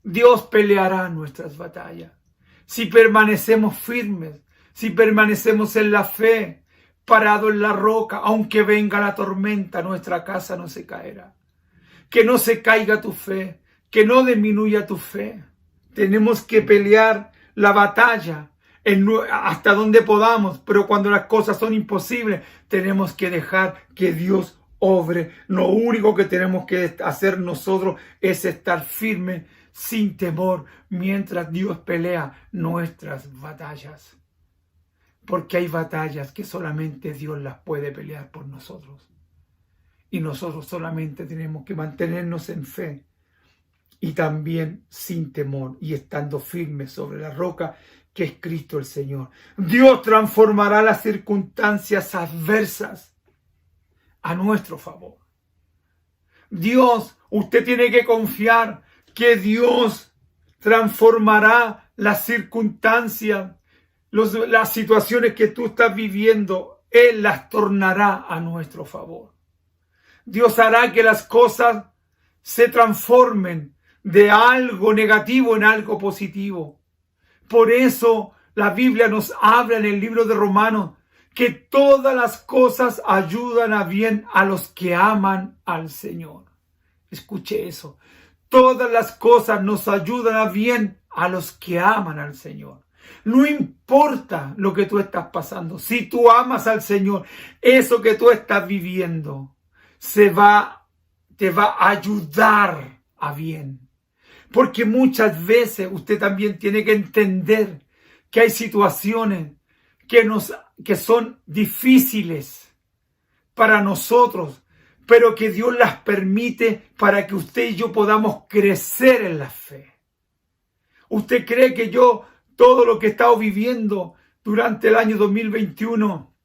Dios peleará nuestras batallas. Si permanecemos firmes, si permanecemos en la fe, parados en la roca, aunque venga la tormenta, nuestra casa no se caerá. Que no se caiga tu fe, que no disminuya tu fe. Tenemos que pelear la batalla hasta donde podamos, pero cuando las cosas son imposibles, tenemos que dejar que Dios obre. Lo único que tenemos que hacer nosotros es estar firmes, sin temor, mientras Dios pelea nuestras batallas. Porque hay batallas que solamente Dios las puede pelear por nosotros. Y nosotros solamente tenemos que mantenernos en fe y también sin temor y estando firmes sobre la roca que es Cristo el Señor. Dios transformará las circunstancias adversas a nuestro favor. Dios, usted tiene que confiar que Dios transformará las circunstancias, las situaciones que tú estás viviendo. Él las tornará a nuestro favor. Dios hará que las cosas se transformen de algo negativo en algo positivo. Por eso la Biblia nos habla en el libro de Romanos que todas las cosas ayudan a bien a los que aman al Señor. Escuche eso. Todas las cosas nos ayudan a bien a los que aman al Señor. No importa lo que tú estás pasando. Si tú amas al Señor, eso que tú estás viviendo te va a ayudar a bien. Porque muchas veces usted también tiene que entender que hay situaciones que son difíciles para nosotros, pero que Dios las permite para que usted y yo podamos crecer en la fe. ¿Usted cree que yo, todo lo que he estado viviendo durante el año 2021,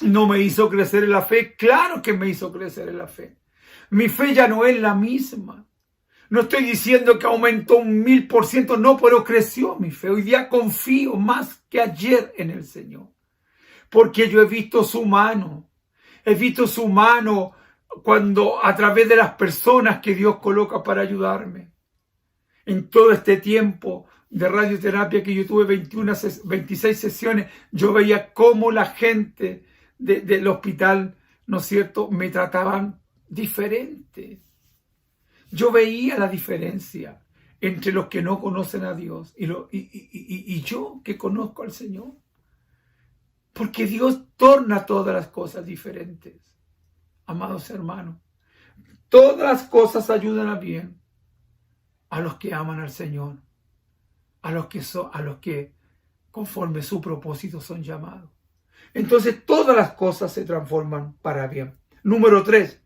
no me hizo crecer en la fe? Claro que me hizo crecer en la fe. Mi fe ya no es la misma. No estoy diciendo que aumentó 1000%, no, pero creció mi fe. Hoy día confío más que ayer en el Señor. Porque yo he visto su mano. He visto su mano cuando a través de las personas que Dios coloca para ayudarme. En todo este tiempo de radioterapia que yo tuve 26 sesiones, yo veía cómo la gente del hospital, ¿no es cierto?, me trataban diferente. Yo veía la diferencia entre los que no conocen a Dios y yo que conozco al Señor. Porque Dios torna todas las cosas diferentes. Amados hermanos, todas las cosas ayudan a bien a los que aman al Señor, a los que conforme su propósito son llamados. Entonces todas las cosas se transforman para bien. Número 3.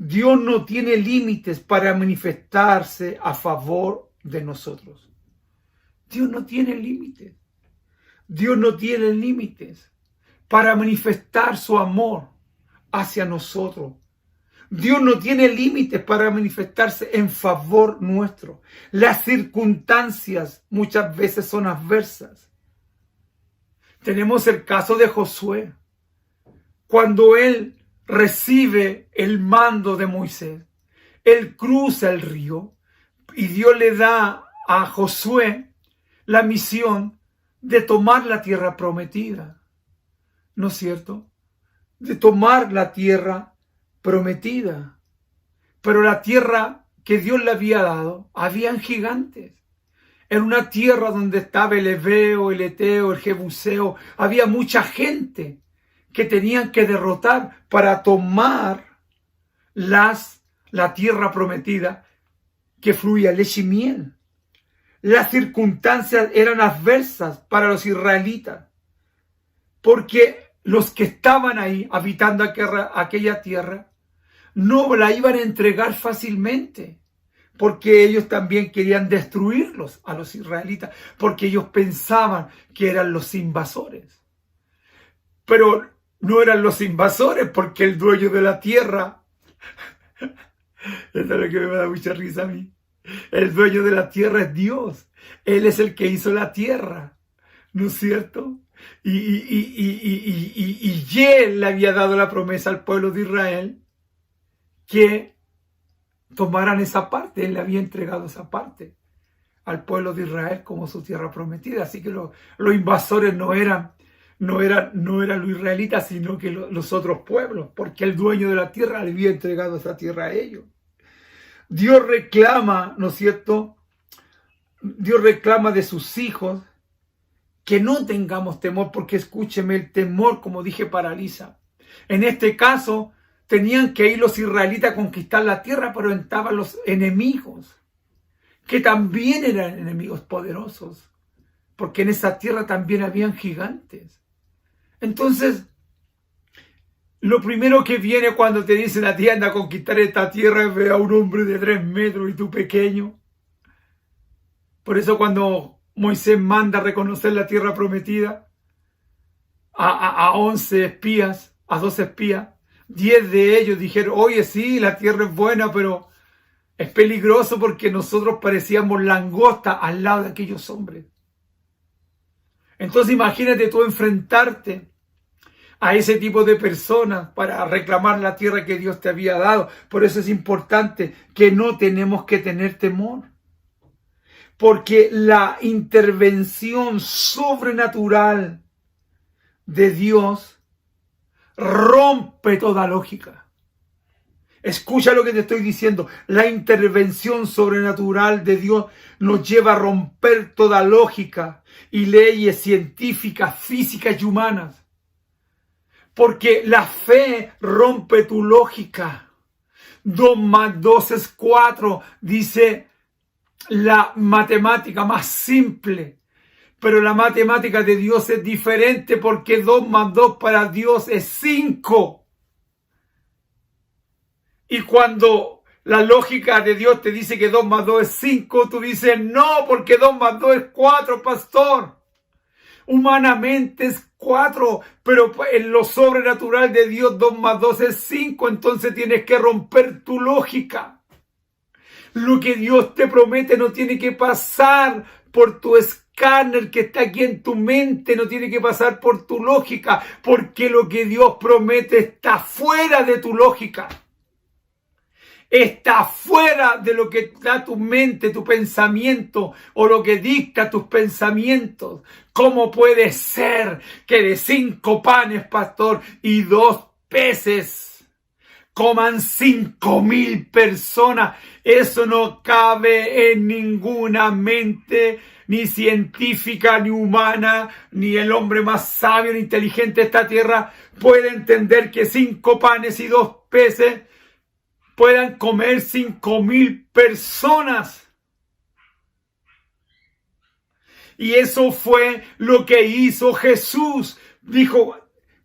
Dios no tiene límites para manifestarse a favor de nosotros. Dios no tiene límites. Dios no tiene límites para manifestar su amor hacia nosotros. Dios no tiene límites para manifestarse en favor nuestro. Las circunstancias muchas veces son adversas. Tenemos el caso de Josué. Cuando él recibe el mando de Moisés, él cruza el río y Dios le da a Josué la misión de tomar la tierra prometida. ¿No es cierto? De tomar la tierra prometida. Pero la tierra que Dios le había dado, habían gigantes. En una tierra donde estaba el Heveo, el Eteo, el Jebuseo, había mucha gente que tenían que derrotar para tomar la tierra prometida que fluía leche y miel. Las circunstancias eran adversas para los israelitas, porque los que estaban ahí habitando aquella tierra no la iban a entregar fácilmente, porque ellos también querían destruirlos a los israelitas, porque ellos pensaban que eran los invasores. Pero no eran los invasores, porque el dueño de la tierra, esto es lo que me da mucha risa a mí, el dueño de la tierra es Dios. Él es el que hizo la tierra, ¿no es cierto? Y él le había dado la promesa al pueblo de Israel que tomaran esa parte. Él le había entregado esa parte al pueblo de Israel como su tierra prometida. Así que los invasores no eran los israelitas, sino que los otros pueblos, porque el dueño de la tierra le había entregado esa tierra a ellos. Dios reclama, ¿no es cierto? Dios reclama de sus hijos que no tengamos temor, porque escúcheme, el temor, como dije, paraliza. En este caso, tenían que ir los israelitas a conquistar la tierra, pero estaban los enemigos, que también eran enemigos poderosos, porque en esa tierra también habían gigantes. Entonces, lo primero que viene cuando te dicen a ti anda a conquistar esta tierra es ver a un hombre de 3 metros y tú pequeño. Por eso cuando Moisés manda a reconocer la tierra prometida a 11 espías, a 12 espías, 10 de ellos dijeron, oye, sí, la tierra es buena, pero es peligroso porque nosotros parecíamos langosta al lado de aquellos hombres. Entonces imagínate tú enfrentarte a ese tipo de personas para reclamar la tierra que Dios te había dado. Por eso es importante que no tenemos que tener temor. Porque la intervención sobrenatural de Dios rompe toda lógica. Escucha lo que te estoy diciendo. La intervención sobrenatural de Dios nos lleva a romper toda lógica y leyes científicas, físicas y humanas. Porque la fe rompe tu lógica. 2 más 2 es 4, dice la matemática más simple. Pero la matemática de Dios es diferente, porque 2 más 2 para Dios es 5. Y cuando la lógica de Dios te dice que 2 más 2 es 5, tú dices, no, porque 2 más 2 es 4, pastor. Humanamente es 4, pero en lo sobrenatural de Dios 2 más 2 es 5, entonces tienes que romper tu lógica. Lo que Dios te promete no tiene que pasar por tu escáner que está aquí en tu mente, no tiene que pasar por tu lógica, porque lo que Dios promete está fuera de tu lógica. Está fuera de lo que da tu mente, tu pensamiento, o lo que dicta tus pensamientos. ¿Cómo puede ser que de 5 panes, pastor, y 2 peces coman 5,000 personas? Eso no cabe en ninguna mente, ni científica, ni humana, ni el hombre más sabio, ni inteligente de esta tierra puede entender que 5 panes y 2 peces puedan comer 5,000 personas. Y eso fue lo que hizo Jesús. Dijo,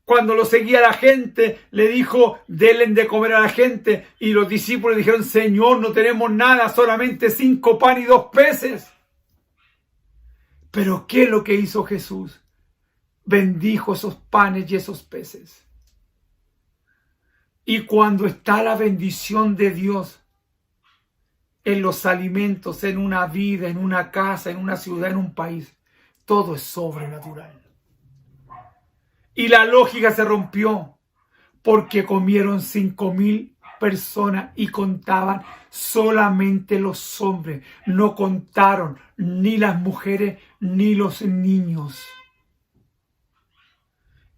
cuando lo seguía la gente, le dijo, denle de comer a la gente. Y los discípulos dijeron, Señor, no tenemos nada, solamente 5 panes y 2 peces. Pero ¿qué es lo que hizo Jesús? Bendijo esos panes y esos peces. Y cuando está la bendición de Dios en los alimentos, en una vida, en una casa, en una ciudad, en un país, todo es sobrenatural. Y la lógica se rompió porque comieron 5,000 personas y contaban solamente los hombres. No contaron ni las mujeres ni los niños.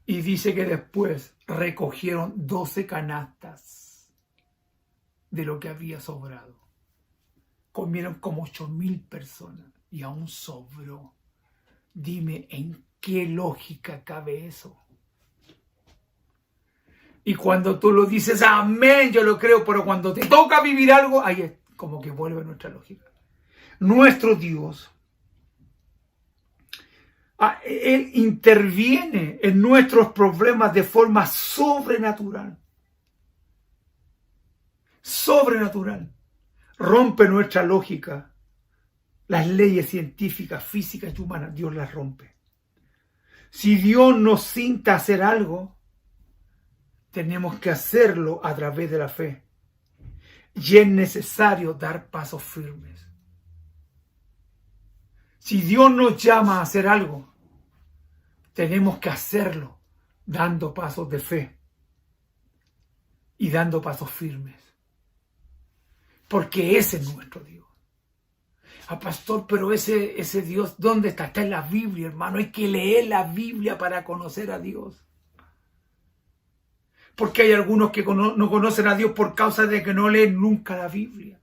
Y dice que después recogieron 12 canastas de lo que había sobrado. Comieron como 8,000 personas y aún sobró. Dime, ¿en qué lógica cabe eso? Y cuando tú lo dices, amén, yo lo creo, pero cuando te toca vivir algo, ahí es como que vuelve nuestra lógica. Nuestro Dios, Él interviene en nuestros problemas de forma sobrenatural. sobrenatural. Rompe nuestra lógica. Las leyes científicas, físicas y humanas, Dios las rompe. Si Dios nos insta a hacer algo, tenemos que hacerlo a través de la fe. Y es necesario dar pasos firmes. Si Dios nos llama a hacer algo, tenemos que hacerlo dando pasos de fe y dando pasos firmes. Porque ese es nuestro Dios. Pastor, pero ese Dios, ¿dónde está? Está en la Biblia, hermano. Hay que leer la Biblia para conocer a Dios. Porque hay algunos que no conocen a Dios por causa de que no leen nunca la Biblia.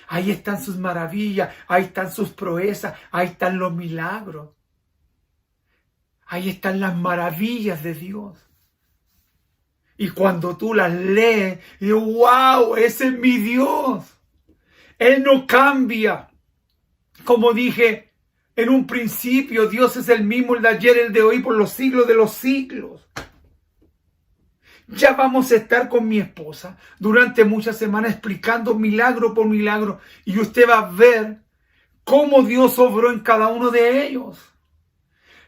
Ahí están sus maravillas, ahí están sus proezas, ahí están los milagros. Ahí están las maravillas de Dios. Y cuando tú las lees, dices, wow, ese es mi Dios. Él no cambia. Como dije en un principio, Dios es el mismo, el de ayer, el de hoy, por los siglos de los siglos. Ya vamos a estar con mi esposa durante muchas semanas explicando milagro por milagro. Y usted va a ver cómo Dios obró en cada uno de ellos.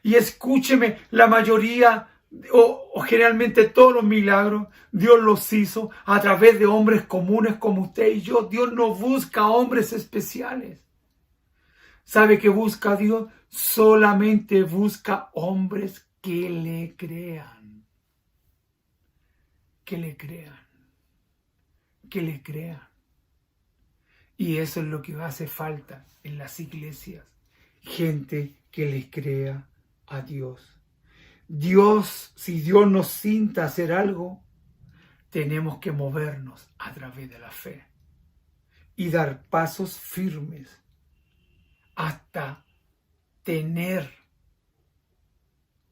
Y escúcheme, la mayoría o generalmente todos los milagros, Dios los hizo a través de hombres comunes como usted y yo. Dios no busca hombres especiales. ¿Sabe qué busca Dios? Solamente busca hombres que le crean. Que le crean. Que le crean. Y eso es lo que hace falta en las iglesias. Gente que le crea a Dios. Si Dios nos insta a hacer algo, tenemos que movernos a través de la fe y dar pasos firmes hasta tener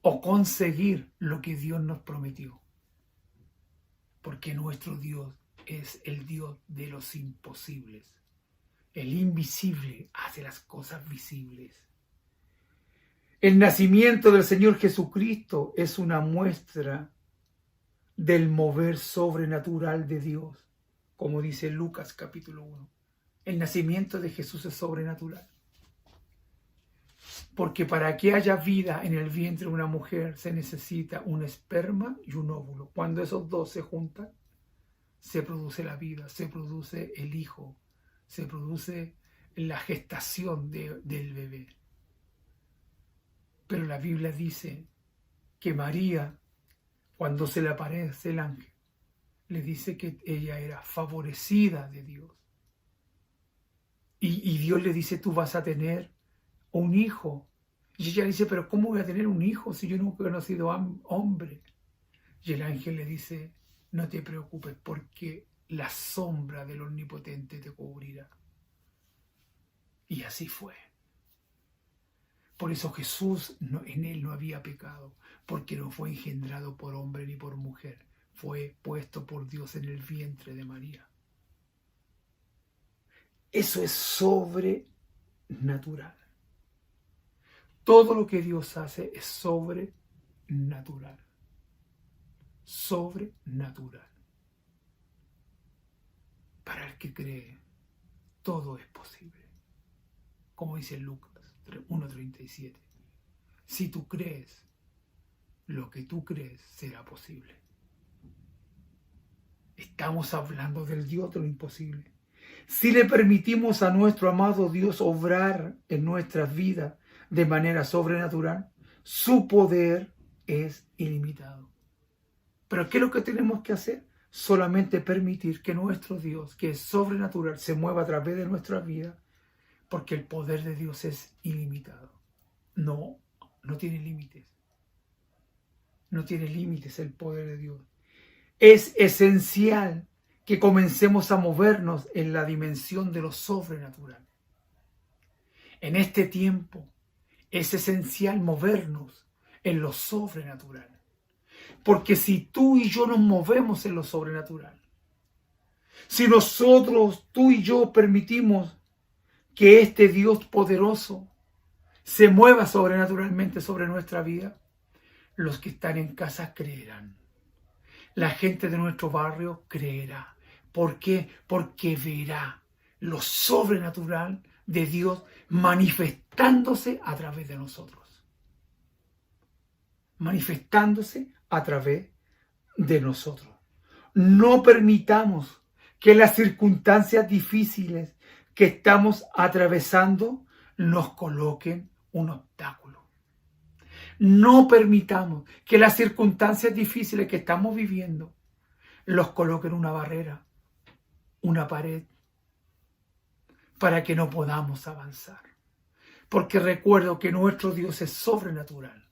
o conseguir lo que Dios nos prometió. Porque nuestro Dios es el Dios de los imposibles. El invisible hace las cosas visibles. El nacimiento del Señor Jesucristo es una muestra del mover sobrenatural de Dios, como dice Lucas capítulo 1. El nacimiento de Jesús es sobrenatural. Porque para que haya vida en el vientre de una mujer se necesita un esperma y un óvulo. Cuando esos dos se juntan, se produce la vida, se produce el hijo, se produce la gestación del bebé. Pero la Biblia dice que María, cuando se le aparece el ángel, le dice que ella era favorecida de Dios. Y Dios le dice, tú vas a tener un hijo. Y ella dice, pero ¿cómo voy a tener un hijo si yo nunca he conocido a un hombre? Y el ángel le dice, no te preocupes porque la sombra del Omnipotente te cubrirá. Y así fue. Por eso Jesús, en él no había pecado, porque no fue engendrado por hombre ni por mujer. Fue puesto por Dios en el vientre de María. Eso es sobrenatural. Todo lo que Dios hace es sobrenatural. Sobrenatural. Para el que cree, todo es posible. Como dice Lucas 1:37. Si tú crees, lo que tú crees será posible. Estamos hablando del Dios de lo imposible. Si le permitimos a nuestro amado Dios obrar en nuestras vidas de manera sobrenatural, su poder es ilimitado. Pero ¿qué es lo que tenemos que hacer? Solamente permitir que nuestro Dios, que es sobrenatural, se mueva a través de nuestra vida, porque el poder de Dios es ilimitado. No tiene límites. No tiene límites el poder de Dios. Es esencial que comencemos a movernos en la dimensión de lo sobrenatural. En este tiempo es esencial movernos en lo sobrenatural. Porque si tú y yo nos movemos en lo sobrenatural, si nosotros, tú y yo, permitimos que este Dios poderoso se mueva sobrenaturalmente sobre nuestra vida, los que están en casa creerán. La gente de nuestro barrio creerá, ¿Por qué? Porque verá lo sobrenatural de Dios manifestándose a través de nosotros. Manifestándose a través de nosotros. No permitamos que las circunstancias difíciles que estamos atravesando nos coloquen un obstáculo. No permitamos que las circunstancias difíciles que estamos viviendo los coloquen una barrera, una pared, para que no podamos avanzar. Porque recuerdo que nuestro Dios es sobrenatural.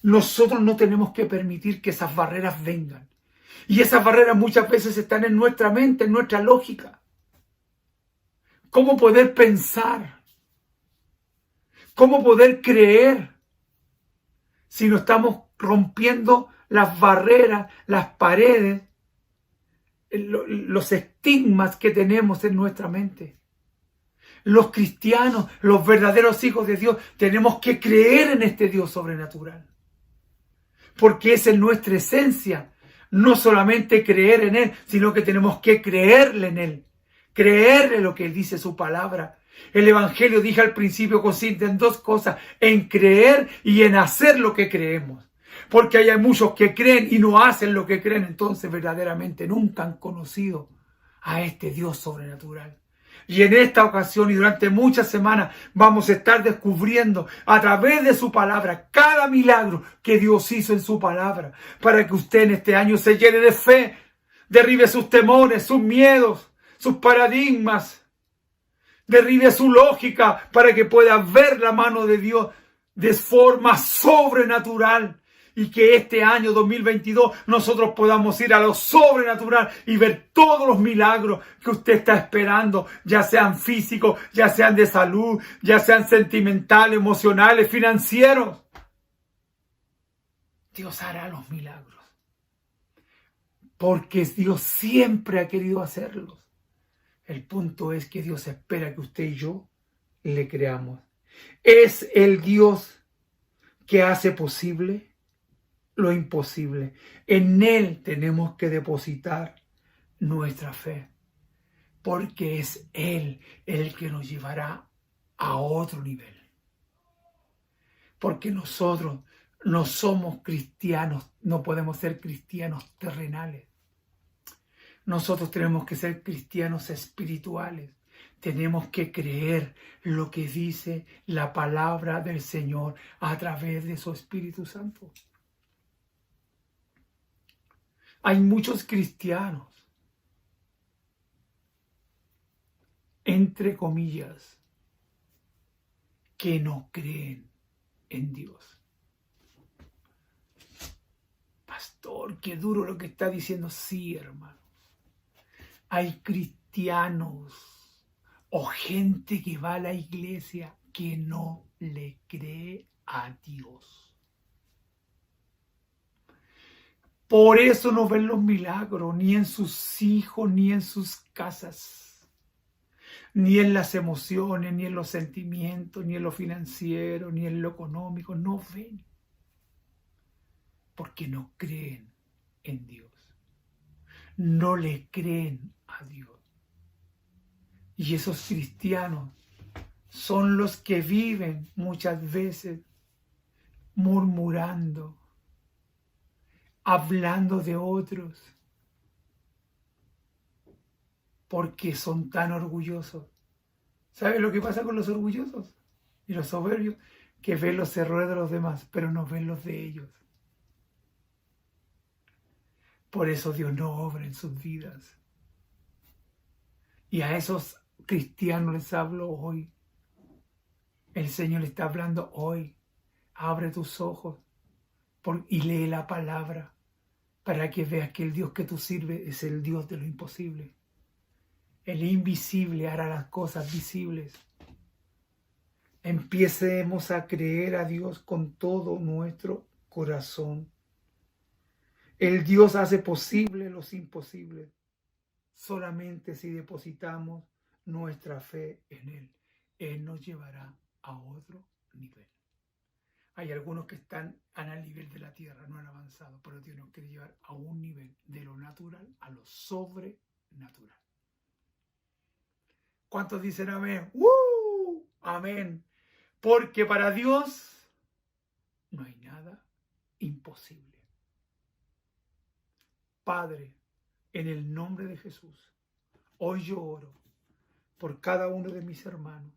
Nosotros no tenemos que permitir que esas barreras vengan. Y esas barreras muchas veces están en nuestra mente, en nuestra lógica. ¿Cómo poder pensar? ¿Cómo poder creer si no estamos rompiendo las barreras, las paredes, los estigmas que tenemos en nuestra mente? Los cristianos, los verdaderos hijos de Dios, tenemos que creer en este Dios sobrenatural. Porque esa es nuestra esencia. No solamente creer en Él, sino que tenemos que creerle en Él. Creerle lo que dice su palabra. El Evangelio, dije al principio, consiste en dos cosas: en creer y en hacer lo que creemos. Porque hay muchos que creen y no hacen lo que creen, entonces verdaderamente nunca han conocido a este Dios sobrenatural. Y en esta ocasión y durante muchas semanas vamos a estar descubriendo a través de su palabra cada milagro que Dios hizo en su palabra, para que usted en este año se llene de fe, derribe sus temores, sus miedos, sus paradigmas, derribe su lógica para que pueda ver la mano de Dios de forma sobrenatural. Y que este año 2022 nosotros podamos ir a lo sobrenatural y ver todos los milagros que usted está esperando, ya sean físicos, ya sean de salud, ya sean sentimentales, emocionales, financieros. Dios hará los milagros. Porque Dios siempre ha querido hacerlos. El punto es que Dios espera que usted y yo le creamos. Es el Dios que hace posible lo imposible. En Él tenemos que depositar nuestra fe, porque es Él el que nos llevará a otro nivel. Porque nosotros no somos cristianos, no podemos ser cristianos terrenales. Nosotros tenemos que ser cristianos espirituales. Tenemos que creer lo que dice la palabra del Señor a través de su Espíritu Santo. Hay muchos cristianos, entre comillas, que no creen en Dios. Pastor, qué duro lo que está diciendo. Sí, hermano. Hay cristianos o gente que va a la iglesia que no le cree a Dios. Por eso no ven los milagros, ni en sus hijos, ni en sus casas, ni en las emociones, ni en los sentimientos, ni en lo financiero, ni en lo económico. No ven, porque no creen en Dios. No le creen a Dios. Y esos cristianos son los que viven muchas veces murmurando, hablando de otros, porque son tan orgullosos. ¿Saben lo que pasa con los orgullosos y los soberbios? Que ven los errores de los demás, pero no ven los de ellos. Por eso Dios no obra en sus vidas. Y a esos cristianos les hablo hoy. El Señor le está hablando hoy. Abre tus ojos y lee la palabra, para que veas que el Dios que tú sirves es el Dios de lo imposible. El invisible hará las cosas visibles. Empecemos a creer a Dios con todo nuestro corazón. El Dios hace posible los imposibles, solamente si depositamos nuestra fe en Él. Él nos llevará a otro nivel. Hay algunos que están al nivel de la tierra, no han avanzado, pero Dios nos quiere llevar a un nivel de lo natural a lo sobrenatural. sobrenatural. ¿Cuántos dicen amén? Amén. Porque para Dios no hay nada imposible. Padre, en el nombre de Jesús, hoy yo oro por cada uno de mis hermanos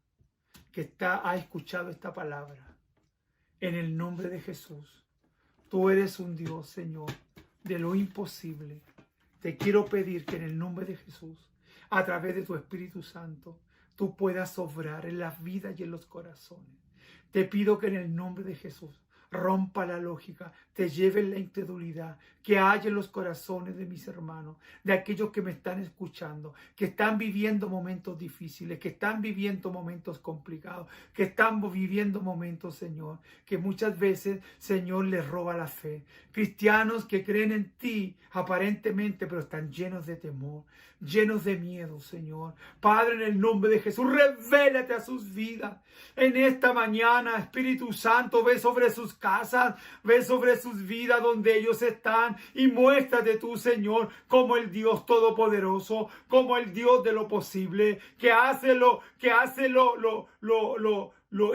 que ha escuchado esta palabra. En el nombre de Jesús, tú eres un Dios, Señor, de lo imposible. Te quiero pedir que en el nombre de Jesús, a través de tu Espíritu Santo, tú puedas obrar en las vidas y en los corazones. Te pido que en el nombre de Jesús rompa la lógica, te lleve la incredulidad, que haya en los corazones de mis hermanos, de aquellos que me están escuchando, que están viviendo momentos difíciles, que están viviendo momentos complicados, que están viviendo momentos, Señor, que muchas veces, Señor, les roba la fe. Cristianos que creen en ti, aparentemente, pero están llenos de temor, llenos de miedo, Señor. Padre, en el nombre de Jesús, revélate a sus vidas. En esta mañana, Espíritu Santo, ve sobre sus casas, ve sobre sus vidas donde ellos están y muéstrate tú, Señor, como el Dios todopoderoso, como el Dios de lo posible, que hace lo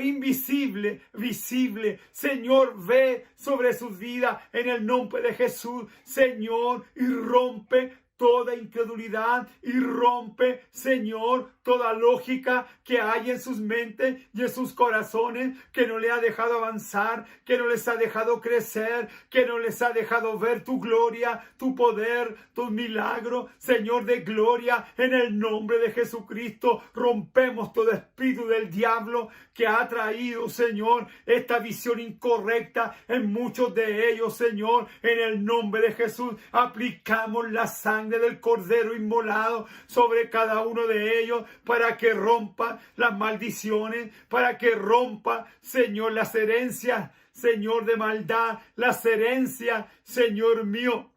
invisible, visible. Señor, ve sobre sus vidas en el nombre de Jesús, Señor, y rompe toda incredulidad y rompe, Señor, toda lógica que hay en sus mentes y en sus corazones, que no le ha dejado avanzar, que no les ha dejado crecer, que no les ha dejado ver tu gloria, tu poder, tus milagros, Señor de gloria. En el nombre de Jesucristo rompemos todo espíritu del diablo que ha traído, Señor, esta visión incorrecta en muchos de ellos, Señor. En el nombre de Jesús aplicamos la sangre del Cordero inmolado sobre cada uno de ellos para que rompa las maldiciones, para que rompa, Señor, las herencias, Señor, de maldad, las herencias, Señor mío,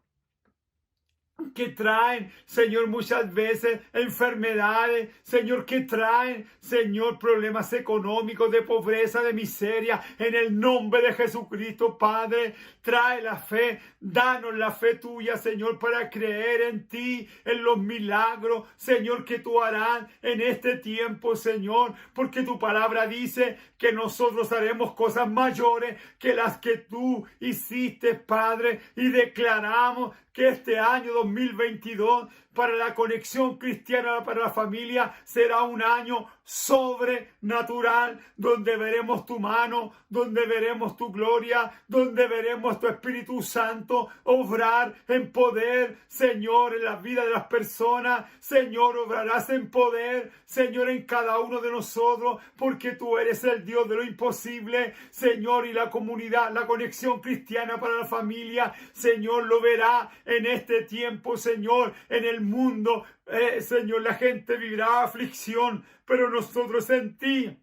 que traen, Señor, muchas veces enfermedades, Señor, que traen, Señor, problemas económicos, de pobreza, de miseria. En el nombre de Jesucristo, Padre, trae la fe, danos la fe tuya, Señor, para creer en ti, en los milagros, Señor, que tú harás en este tiempo, Señor, porque tu palabra dice que nosotros haremos cosas mayores que las que tú hiciste, Padre, y declaramos que este año 2022 para la conexión cristiana, para la familia, será un año sobrenatural, donde veremos tu mano, donde veremos tu gloria, donde veremos tu Espíritu Santo obrar en poder, Señor, en la vida de las personas. Señor, obrarás en poder, Señor, en cada uno de nosotros, porque tú eres el Dios de lo imposible, Señor, y la comunidad, la conexión cristiana para la familia, Señor, lo verá en este tiempo, Señor, en el mundo, Señor, la gente vivirá aflicción, pero nosotros en ti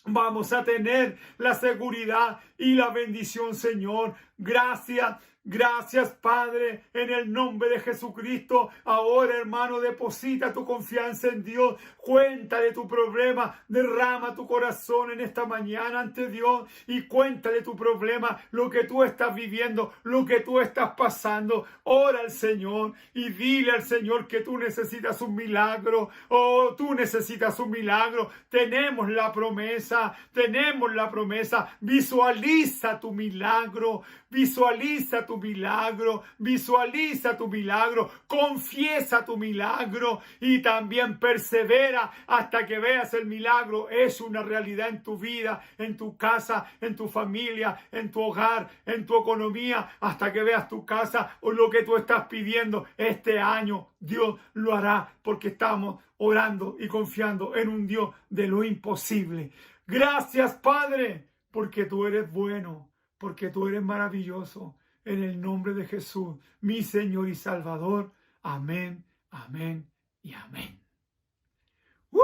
vamos a tener la seguridad y la bendición, Señor. Gracias, gracias, Padre, en el nombre de Jesucristo. Ahora, hermano, deposita tu confianza en Dios. Cuéntale tu problema. Derrama tu corazón en esta mañana ante Dios y cuéntale tu problema, lo que tú estás viviendo, lo que tú estás pasando. Ora al Señor y dile al Señor que tú necesitas un milagro. Oh, tú necesitas un milagro. Tenemos la promesa, tenemos la promesa. Visualiza tu milagro. Visualiza tu milagro, visualiza tu milagro, confiesa tu milagro y también persevera hasta que veas el milagro. Es una realidad en tu vida, en tu casa, en tu familia, en tu hogar, en tu economía, hasta que veas tu casa o lo que tú estás pidiendo. Este año Dios lo hará porque estamos orando y confiando en un Dios de lo imposible. Gracias, Padre, porque tú eres bueno, porque tú eres maravilloso. En el nombre de Jesús, mi Señor y Salvador. Amén, amén y amén. ¡Woo!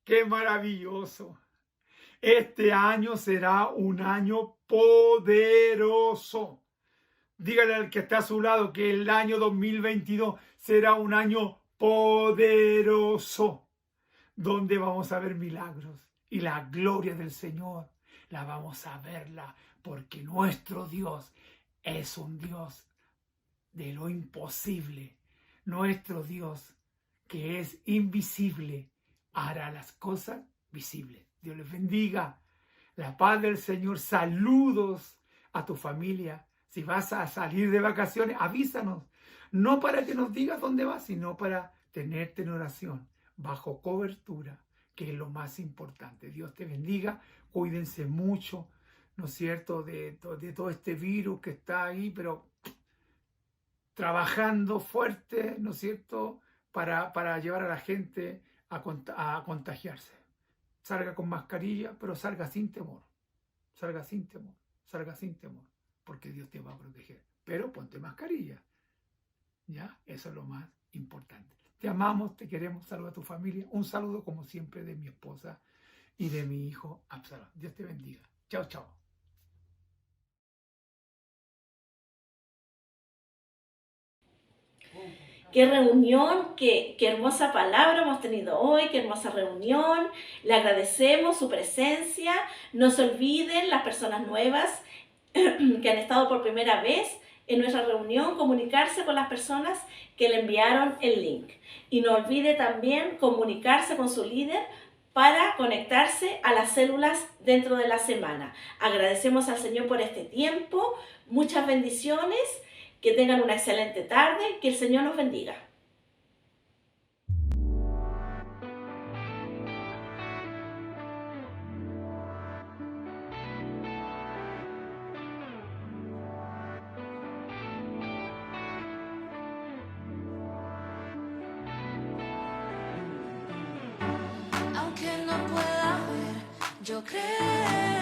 ¡Qué maravilloso! Este año será un año poderoso. Dígale al que está a su lado que el año 2022 será un año poderoso, donde vamos a ver milagros y la gloria del Señor. La vamos a verla porque nuestro Dios es un Dios de lo imposible. Nuestro Dios, que es invisible, hará las cosas visibles. Dios les bendiga. La paz del Señor. Saludos a tu familia. Si vas a salir de vacaciones, avísanos. No para que nos digas dónde vas, sino para tenerte en oración, bajo cobertura, que es lo más importante. Dios te bendiga. Cuídense mucho, ¿no es cierto?, de todo este virus que está ahí, pero trabajando fuerte, ¿no es cierto?, para llevar a la gente a contagiarse. Salga con mascarilla, pero salga sin temor. Salga sin temor. Salga sin temor. Porque Dios te va a proteger. Pero ponte mascarilla. ¿Ya? Eso es lo más importante. Te amamos, te queremos. Saluda a tu familia. Un saludo, como siempre, de mi esposa y de mi hijo Absalom. Dios te bendiga. Chao, chao. Qué reunión, qué hermosa palabra hemos tenido hoy, qué hermosa reunión. Le agradecemos su presencia. No se olviden, las personas nuevas que han estado por primera vez en nuestra reunión, comunicarse con las personas que le enviaron el link. Y no olvide también comunicarse con su líder para conectarse a las células dentro de la semana. Agradecemos al Señor por este tiempo. Muchas bendiciones. Que tengan una excelente tarde, que el Señor nos bendiga. Aunque no pueda ver, yo creo.